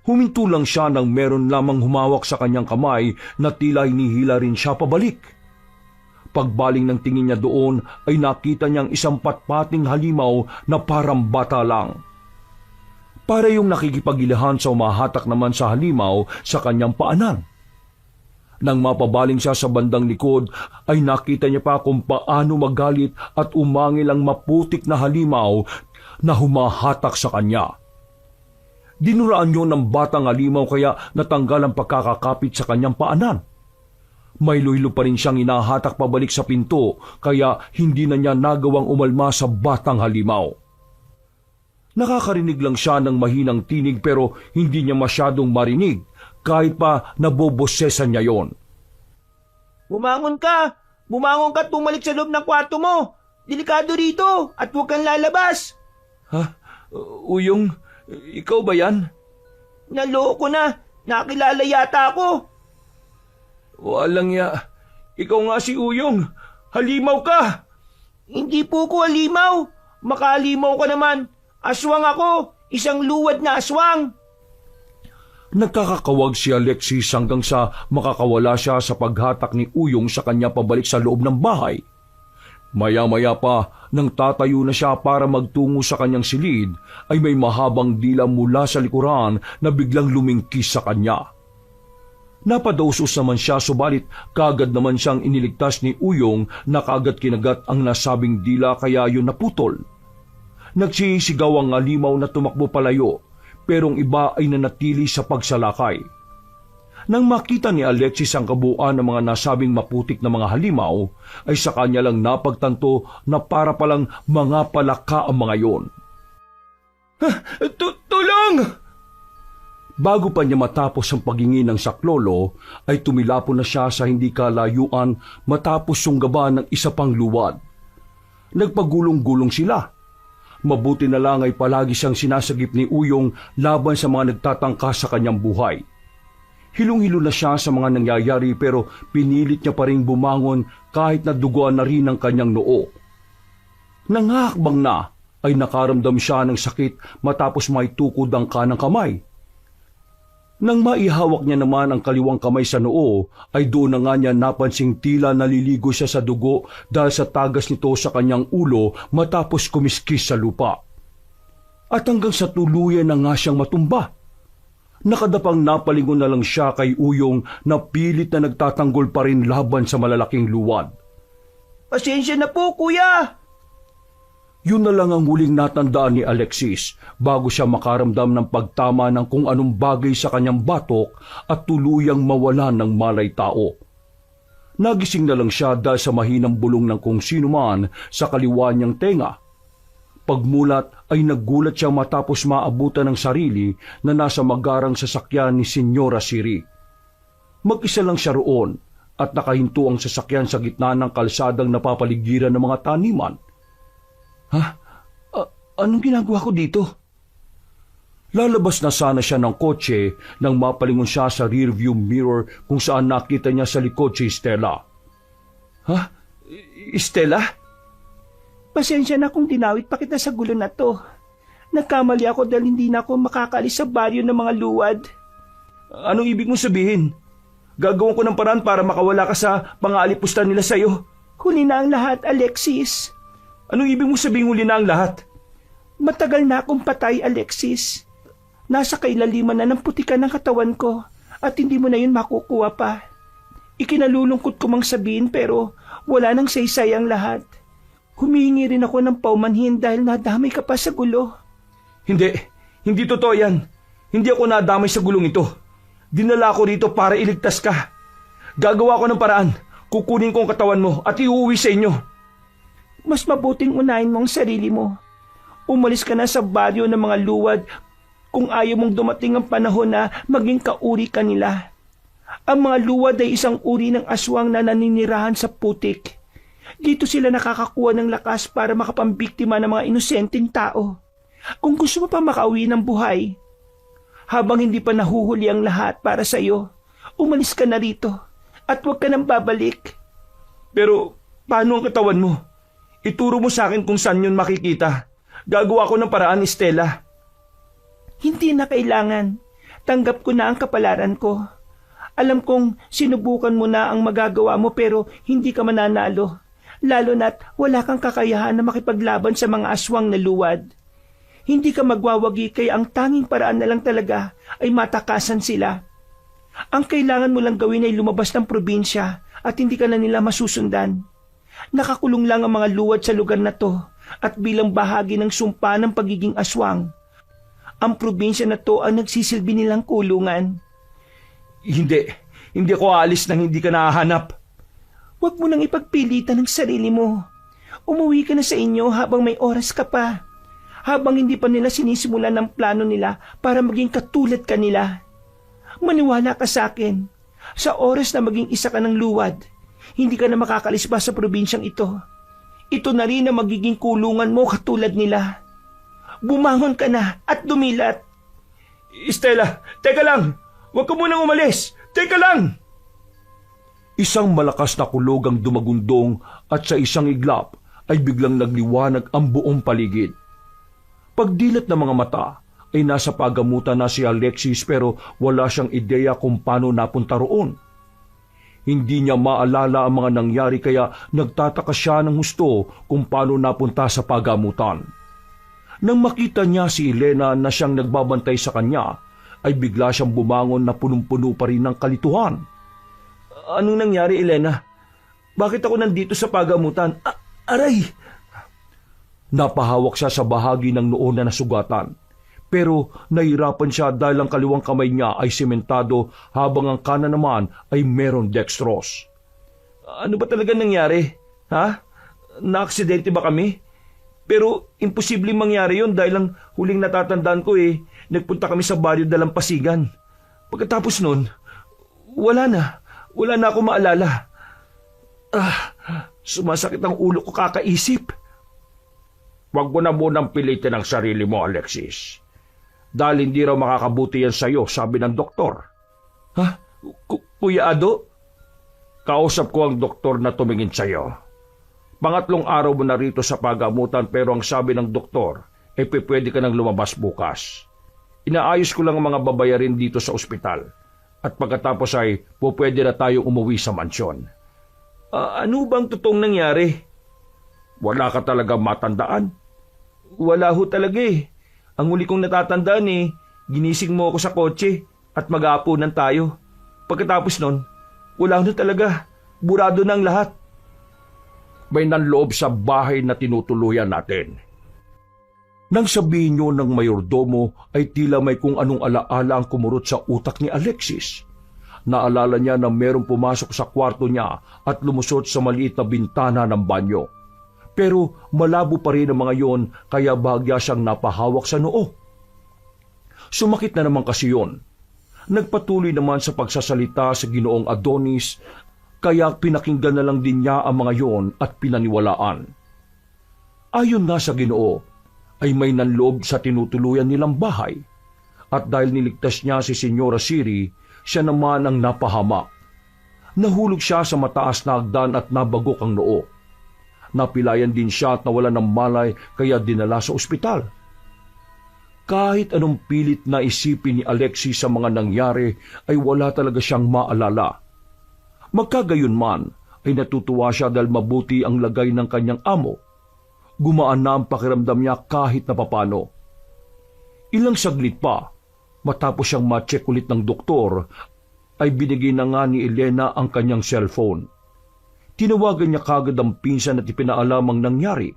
B: Huminto lang siya nang meron lamang humawak sa kanyang kamay na tila hinihila rin siya pabalik. Pagbaling ng tingin niya doon ay nakita niyang isang patpating halimaw na parang bata lang. Para yung nakikipagilahan sa umahatak naman sa halimaw sa kanyang paanan. Nang mapabaling siya sa bandang likod ay nakita niya pa kung paano magalit at umangil ang maputik na halimaw na humahatak sa kanya. Dinuraan yun ng batang halimaw kaya natanggal ang pagkakakapit sa kanyang paanan. May luylo pa rin siyang inahatak pabalik sa pinto kaya hindi na niya nagawang umalma sa batang halimaw. Nakakarinig lang siya ng mahinang tinig pero hindi niya masyadong marinig kahit pa nabobosesan niya yon.
F: Bumangon ka! Bumangon ka at bumalik sa loob ng kwarto mo! Delikado rito at huwag kang lalabas!
B: Ha? Uyong, ikaw ba yan?
F: Naloko na! Nakilala yata ako!
B: Walang ya. Ikaw nga si Uyong. Halimaw ka!
F: Hindi po ko halimaw! Makahalimaw ka naman! Aswang ako! Isang luwad na aswang!
B: Nagkakakawag si Alexis hanggang sa makakawala siya sa paghatak ni Uyong sa kanya pabalik sa loob ng bahay. Maya-maya pa, nang tatayo na siya para magtungo sa kanyang silid, ay may mahabang dila mula sa likuran na biglang lumingkis sa kanya. Napadausos naman siya subalit kagad naman siyang iniligtas ni Uyong na kagad kinagat ang nasabing dila kaya yun naputol. Nagsisigaw ang halimaw na tumakbo palayo pero ang iba ay nanatili sa pagsalakay. Nang makita ni Alexis ang kabuuan ng mga nasabing maputik na mga halimaw ay sa kanya lang napagtanto na para palang mga palaka ang mga yon.
F: Tulong!
B: Bago pa niya matapos ang paghingi ng saklolo, ay tumilapon na siya sa hindi kalayuan matapos sunggaban ng isa pang luwad. Nagpagulong-gulong sila. Mabuti na lang ay palagi siyang sinasagip ni Uyong laban sa mga nagtatangka sa kanyang buhay. Hilong-hilo na siya sa mga nangyayari pero pinilit niya pa rin bumangon kahit na duguan na rin ang kanyang noo. Nangahakbang na ay nakaramdam siya ng sakit matapos may tukod ang kanang kamay. Nang maihawak niya naman ang kaliwang kamay sa noo, ay doon na nga niya napansing tila naliligo siya sa dugo dahil sa tagas nito sa kanyang ulo matapos kumiskis sa lupa. At hanggang sa tuluyan na nga siyang matumba. Nakadapang napalingon na lang siya kay Uyong na pilit na nagtatanggol pa rin laban sa malalaking luwad.
F: Pasensya na po, kuya.
B: Yun na lang ang huling natandaan ni Alexis bago siya makaramdam ng pagtama ng kung anong bagay sa kanyang batok at tuluyang mawalan ng malay tao. Nagising na lang siya dahil sa mahinang bulong ng kung sino man sa kaliwa niyang tenga. Pagmulat ay naggulat siya matapos maabutan ng sarili na nasa magarang sasakyan ni Senyora Siri. Mag-isa lang siya roon at nakahinto ang sasakyan sa gitna ng kalsadang napapaligiran ng mga taniman. Anong ginagawa ko dito? Lalabas na sana siya ng kotse nang mapalingon siya sa rearview mirror kung saan nakita niya sa likod si Stella. Stella?
E: Pasensya na kung dinawit pa kita sa gulo na to. Nagkamali ako dahil hindi na ako makakalis sa baryo ng mga luwad.
B: Anong ibig mong sabihin? Gagawin ko ng paraan para makawala ka sa pang-aalipusta nila sa'yo.
E: Huli na ang lahat, Alexis.
B: Anong ibig mong sabihin huli na ang lahat?
E: Matagal na akong patay, Alexis. Nasa kailaliman na ng putikan ng katawan ko at hindi mo na yun makukuha pa. Ikinalulungkot ko mang sabihin pero wala nang saysay ang lahat. Humihingi rin ako ng paumanhin dahil nadamay ka pa sa gulo.
B: Hindi totoo yan. Hindi ako nadamay sa gulong ito. Dinala ko rito para iligtas ka. Gagawa ko ng paraan. Kukunin ko ang katawan mo at iuwi sa inyo.
E: Mas mabuting unahin mo ang sarili mo. Umalis ka na sa baryo ng mga luwad kung ayaw mong dumating ang panahon na maging kauri ka nila. Ang mga luwad ay isang uri ng aswang na naninirahan sa putik. Dito sila nakakakuha ng lakas para makapambiktima ng mga inosenteng tao. Kung gusto mo pa makauwi ng buhay, habang hindi pa nahuhuli ang lahat para sa iyo, umalis ka na rito at huwag ka nang babalik.
B: Pero paano ang katawan mo? Ituro mo sa akin kung saan yun makikita. Gagawa ko ng paraan, Stella.
E: Hindi na kailangan. Tanggap ko na ang kapalaran ko. Alam kong sinubukan mo na ang magagawa mo pero hindi ka mananalo. Lalo na't wala kang kakayahan na makipaglaban sa mga aswang na luwad. Hindi ka magwawagi kaya ang tanging paraan na lang talaga ay matakasan sila. Ang kailangan mo lang gawin ay lumabas ng probinsya at hindi ka na nila masusundan. Nakakulong lang ang mga luwad sa lugar na to at bilang bahagi ng sumpa ng pagiging aswang. Ang probinsya na to ang nagsisilbi nilang kulungan.
B: Hindi ako aalis nang hindi ka nahahanap.
E: Huwag mo nang ipagpilitan ng sarili mo. Umuwi ka na sa inyo habang may oras ka pa. Habang hindi pa nila sinisimulan ang plano nila para maging katulad ka nila. Maniwala ka sa akin. Sa oras na maging isa ka ng luwad, hindi ka na makakalisba sa probinsyang ito. Ito na rin ang magiging kulungan mo katulad nila. Bumangon ka na at dumilat.
B: Stella, teka lang! Huwag ka munang umalis! Teka lang! Isang malakas na kulog ang dumagundong at sa isang iglap ay biglang nagliwanag ang buong paligid. Pagdilat ng mga mata ay nasa pagamutan na si Alexis pero wala siyang ideya kung paano napunta roon. Hindi niya maalala ang mga nangyari kaya nagtataka siya ng husto kung paano napunta sa pagamutan. Nang makita niya si Elena na siyang nagbabantay sa kanya, ay bigla siyang bumangon na punong-puno pa rin ng kalituhan.
F: Anong nangyari, Elena? Bakit ako nandito sa pagamutan? Aray!
B: Napahawak siya sa bahagi ng noo na nasugatan. Pero nahirapan siya dahil ang kaliwang kamay niya ay sementado habang ang kanan naman ay meron dextrose.
F: Ano ba talaga nangyari? Ha? Na-aksidente ba kami? Pero imposibleng mangyari yon dahil ang huling natatandaan ko nagpunta kami sa baryo Dalampasigan. Pagkatapos nun, wala na ako maalala. Sumasakit ang ulo ko kakaisip.
A: Huwag mo na munang pilitin ang sarili mo, Alexis. Dahil hindi raw makakabuti yan sa'yo, sabi ng doktor.
F: Ha? Kuya Ado?
A: Kausap ko ang doktor na tumingin sa'yo. Pangatlong araw mo na rito sa pagamutan pero ang sabi ng doktor, pwede ka nang lumabas bukas. Inaayos ko lang ang mga babayarin dito sa ospital. At pagkatapos ay pwede na tayong umuwi sa mansyon.
F: Ano bang totoong nangyari?
A: Wala ka talaga matandaan?
F: Wala ho talaga eh. Ang huli kong natatandaan ginising mo ako sa kotse at mag-aapunan tayo. Pagkatapos nun, wala na talaga. Burado na ang lahat.
A: May nanloob sa bahay na tinutuluyan natin. Nang sabihin nyo ng mayordomo ay tila may kung anong alaala ang kumurot sa utak ni Alexis. Naalala niya na merong pumasok sa kwarto niya at lumusot sa maliit na bintana ng banyo. Pero malabo pa rin ang mga yon kaya bahagya siyang napahawak sa noo. Sumakit na naman kasi yon. Nagpatuloy naman sa pagsasalita sa Ginoong Adonis kaya pinakinggan na lang din niya ang mga yon at pinaniwalaan. Ayon nga sa Ginoo, ay may nanloob sa tinutuluyan nilang bahay. At dahil niligtas niya si Senyora Siri, siya naman ang napahamak. Nahulog siya sa mataas na hagdan at nabagok ang noo. Napilayan din siya at nawalan ng malay kaya dinala sa ospital. Kahit anong pilit na isipin ni Alexis sa mga nangyari ay wala talaga siyang maalala. Magkagayon man ay natutuwa siya dahil mabuti ang lagay ng kanyang amo. Gumaan na ang pakiramdam niya kahit na papano. Ilang saglit pa, matapos siyang ma-check ulit ng doktor, ay binigay na nga ni Elena ang kanyang cellphone. Tinawagan niya kagad ang pinsan at ipinaalam ang nangyari.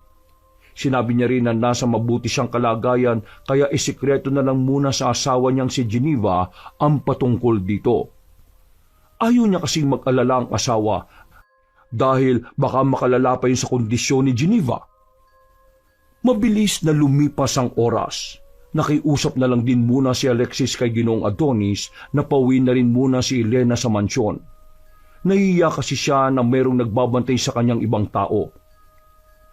A: Sinabi niya rin na nasa mabuti siyang kalagayan kaya isikreto na lang muna sa asawa niyang si Geneva ang patungkol dito. Ayaw niya kasing mag-alala ang asawa dahil baka makalala pa yun sa kondisyon ni Geneva. Mabilis na lumipas ang oras. Nakiusap na lang din muna si Alexis kay Ginoong Adonis na pauwi na rin muna si Elena sa mansyon. Nahihiya kasi siya na mayroong nagbabantay sa kanyang ibang tao.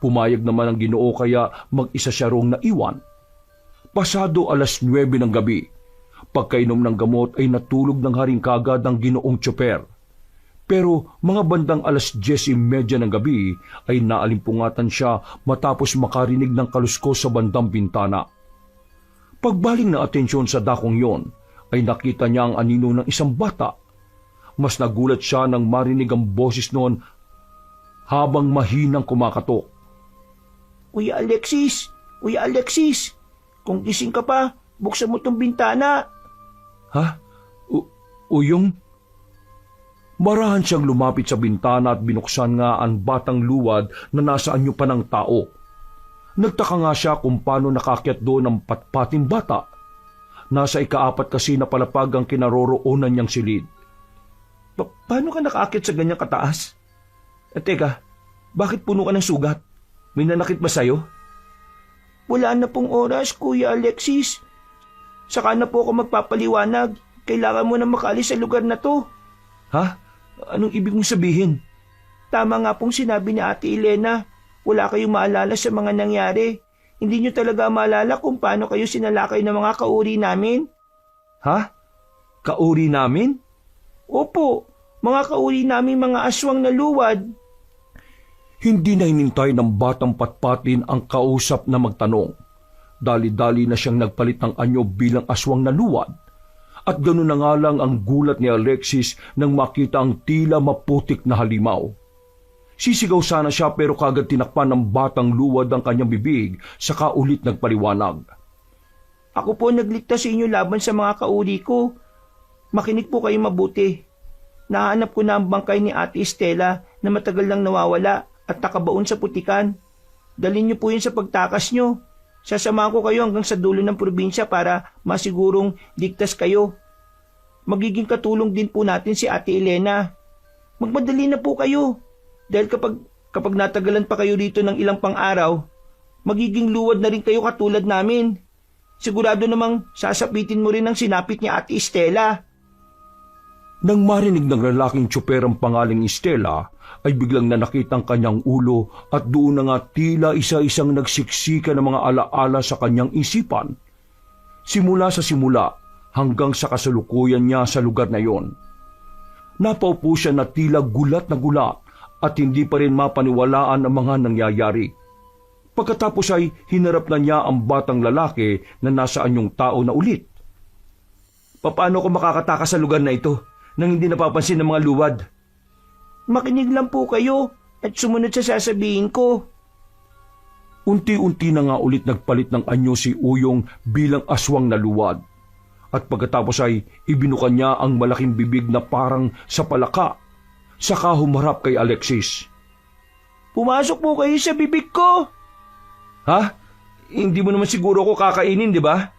A: Pumayag naman ang Ginoo kaya mag-isa siya rong naiwan. Pasado 9:00 ng gabi, pagkainom ng gamot ay natulog ng haring kagad ang Ginoong tsoper. Pero mga bandang 10:30 ng gabi ay naalimpungatan siya matapos makarinig ng kaluskos sa bandang bintana. Pagbaling ng atensyon sa dakong yon, ay nakita niya ang anino ng isang bata. Mas nagulat siya nang marinig ang boses noon habang mahinang kumakatok.
E: Kuya Alexis! Kuya Alexis! Kung gising ka pa, buksan mo tong bintana.
A: Ha? Uyong? Marahan siyang lumapit sa bintana at binuksan nga ang batang luwad na nasa anyo pa ng tao. Nagtaka nga siya kung paano nakakyat doon ang patpating bata. Nasa ika-4 kasi na palapag ang kinaroroonan niyang silid.
F: Paano ka nakaakyat sa ganyang kataas? Teka, bakit puno ka ng sugat? May nanakit ba sa'yo?
E: Wala na pong oras, Kuya Alexis. Saka na po ako magpapaliwanag. Kailangan mo na makaalis sa lugar na to.
F: Ha? Anong ibig mong sabihin?
E: Tama nga pong sinabi ni Ate Elena. Wala kayong maalala sa mga nangyari. Hindi nyo talaga maalala kung paano kayo sinalakay ng mga kauri namin.
F: Ha? Kauri namin?
E: Opo, mga kauri namin mga aswang na luwad.
A: Hindi na hinintay ng batang patpatin ang kausap na magtanong. Dali-dali na siyang nagpalit ng anyo bilang aswang na luwad. At gano'n na nga lang ang gulat ni Alexis nang makita ang tila maputik na halimaw. Sisigaw sana siya pero kagad tinakpan ng batang luwad ang kanyang bibig saka ulit nagpaliwanag.
E: Ako po nagligtas sa inyo laban sa mga kauri ko. Makinig po kayo mabuti. Nahanap ko na ang bangkay ni Ate Estela na matagal lang nawawala at nakabaon sa putikan. Dalhin niyo po yun sa pagtakas niyo. Sasamahan ko kayo hanggang sa dulo ng probinsya para masigurong ligtas kayo. Magiging katulong din po natin si Ate Elena. Magmadali na po kayo. Dahil kapag natagalan pa kayo dito ng ilang pang-araw, magiging luwad na rin kayo katulad namin. Sigurado namang sasapitin mo rin ang sinapit ni Ate Estela.
A: Nang marinig ng lalaking tsoper ang pangaling Estela, ay biglang nanakita ang kanyang ulo at doon na nga tila isa-isang nagsiksika ng mga alaala sa kanyang isipan. Simula sa simula hanggang sa kasalukuyan niya sa lugar na yon. Napaupo siya na tila gulat na gulat at hindi pa rin mapaniwalaan ang mga nangyayari. Pagkatapos ay hinarap na niya ang batang lalaki na nasa anyong tao na ulit.
F: Paano ko makakatakas sa lugar na ito nang hindi napapansin ng mga luwad?
E: Makinig lang po kayo at sumunod sa sasabihin ko.
B: Unti-unti na nga ulit nagpalit ng anyo si Uyong bilang aswang na luwad. At pagkatapos ay ibinukan niya ang malaking bibig na parang sa palaka. Saka humarap kay Alexis.
E: Pumasok po kayo sa bibig ko.
F: Ha? Hindi mo naman siguro ko kakainin, di ba?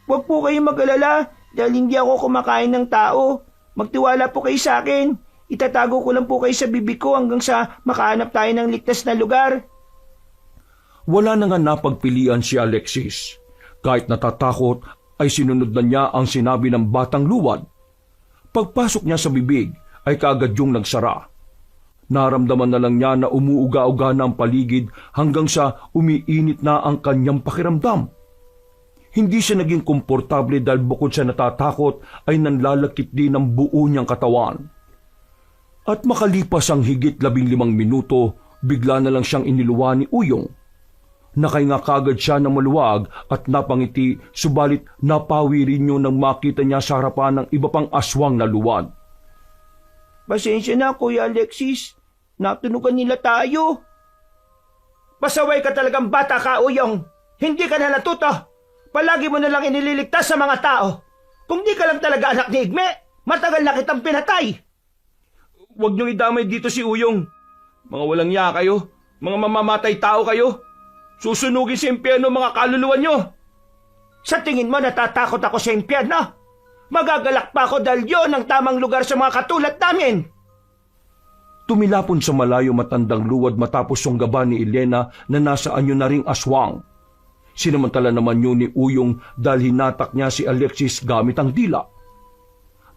E: Huwag po kayong mag-alala dahil hindi ako kumakain ng tao. Magtiwala po kayo sa akin. Itatago ko lang po kayo sa bibig ko hanggang sa makahanap tayo ng ligtas na lugar.
B: Wala na nga napagpilian si Alexis. Kahit natatakot ay sinunod na niya ang sinabi ng batang luwad. Pagpasok niya sa bibig ay kaagad yung nagsara. Naramdaman na lang niya na umuuga-uga na ang paligid hanggang sa umiinit na ang kanyang pakiramdam. Hindi siya naging komportable dahil bukod sa natatakot ay nanlalakit din ang buo niyang katawan. At makalipas ang higit 15 minuto, bigla na lang siyang iniluwa ni Uyong. Nakahinga kagad siya ng maluwag at napangiti, subalit napawi rin yun nang makita niya sa harapan ng iba pang aswang na luwad.
E: Pasensya na, Kuya Alexis. Natunugan nila tayo.
C: Pasaway ka talagang bata ka, Uyong. Hindi ka na natuto. Palagi mo na lang inililigtas sa mga tao. Kung di ka lang talaga anak ni Igme, matagal na kitang pinatay.
F: Huwag niyong idamay dito si Uyong. Mga walang ya kayo. Mga mamamatay tao kayo. Susunugin sa impyerno mga kaluluwa niyo.
C: Sa tingin mo natatakot ako sa impyerno? Magagalak pa ako dahil yun ang tamang lugar sa mga katulad namin.
B: Tumilapon sa malayo matandang luwad matapos yung gaba ni Elena na nasa anyo na ring aswang. Sinamantala naman yun ni Uyong dahil hinatak niya si Alexis gamit ang dila.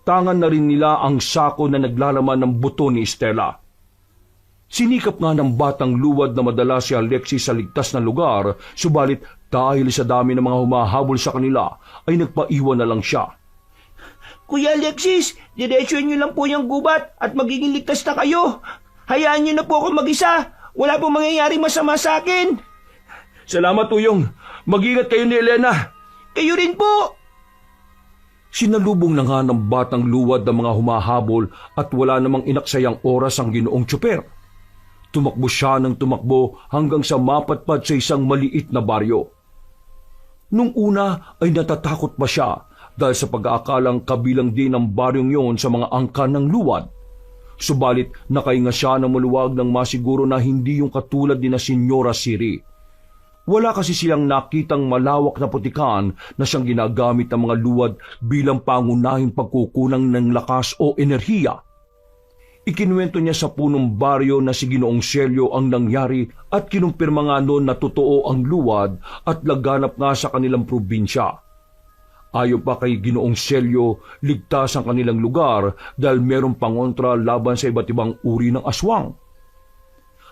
B: Tangan na rin nila ang sako na naglalaman ng buto ni Estela. Sinikap nga ng batang luwad na madala si Alexis sa ligtas na lugar, subalit dahil sa dami ng mga humahabol sa kanila ay nagpaiwan na lang siya.
E: Kuya Alexis, diretsyon niyo lang po yung gubat at magiging ligtas na kayo. Hayaan niyo na po ako mag-isa. Wala pong mangyayaring masama sa akin.
F: Salamat, Uyong. Mag-ingat kayo ni Elena.
E: Kayo rin po.
B: Sinalubong na nga ng batang luwad ng mga humahabol at wala namang inaksayang oras ang ginoong tsuper. Tumakbo siya ng tumakbo hanggang sa mapatpad sa isang maliit na baryo. Nung una ay natatakot pa siya dahil sa pag-aakalang kabilang din ang baryong yon sa mga angkan ng luwad. Subalit nakahinga siya ng maluwag nang masiguro na hindi yung katulad ni na Senyora Siri. Wala kasi silang nakitang malawak na putikan na siyang ginagamit ng mga luwad bilang pangunahing pagkukulang ng lakas o enerhiya. Ikinuwento niya sa punong baryo na si Ginoong Celio ang nangyari at kinumpirma nga noon na totoo ang luwad at laganap nga sa kanilang probinsya. Ayon pa kay Ginoong Celio, ligtas ang kanilang lugar dahil merong pangontra laban sa iba't ibang uri ng aswang.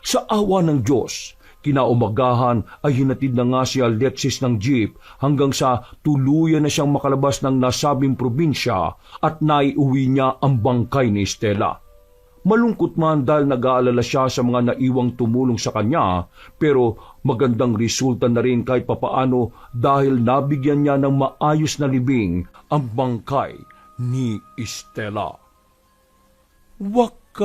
B: Sa awa ng Diyos, kinaumagahan ay hinatid na nga si Alexis ng jeep hanggang sa tuluyan na siyang makalabas ng nasabing probinsya at naiuwi niya ang bangkay ni Estela. Malungkot man dahil nag-aalala siya sa mga naiwang tumulong sa kanya, pero magandang resulta na rin kahit papaano dahil nabigyan niya ng maayos na libing ang bangkay ni Estela. Wakas!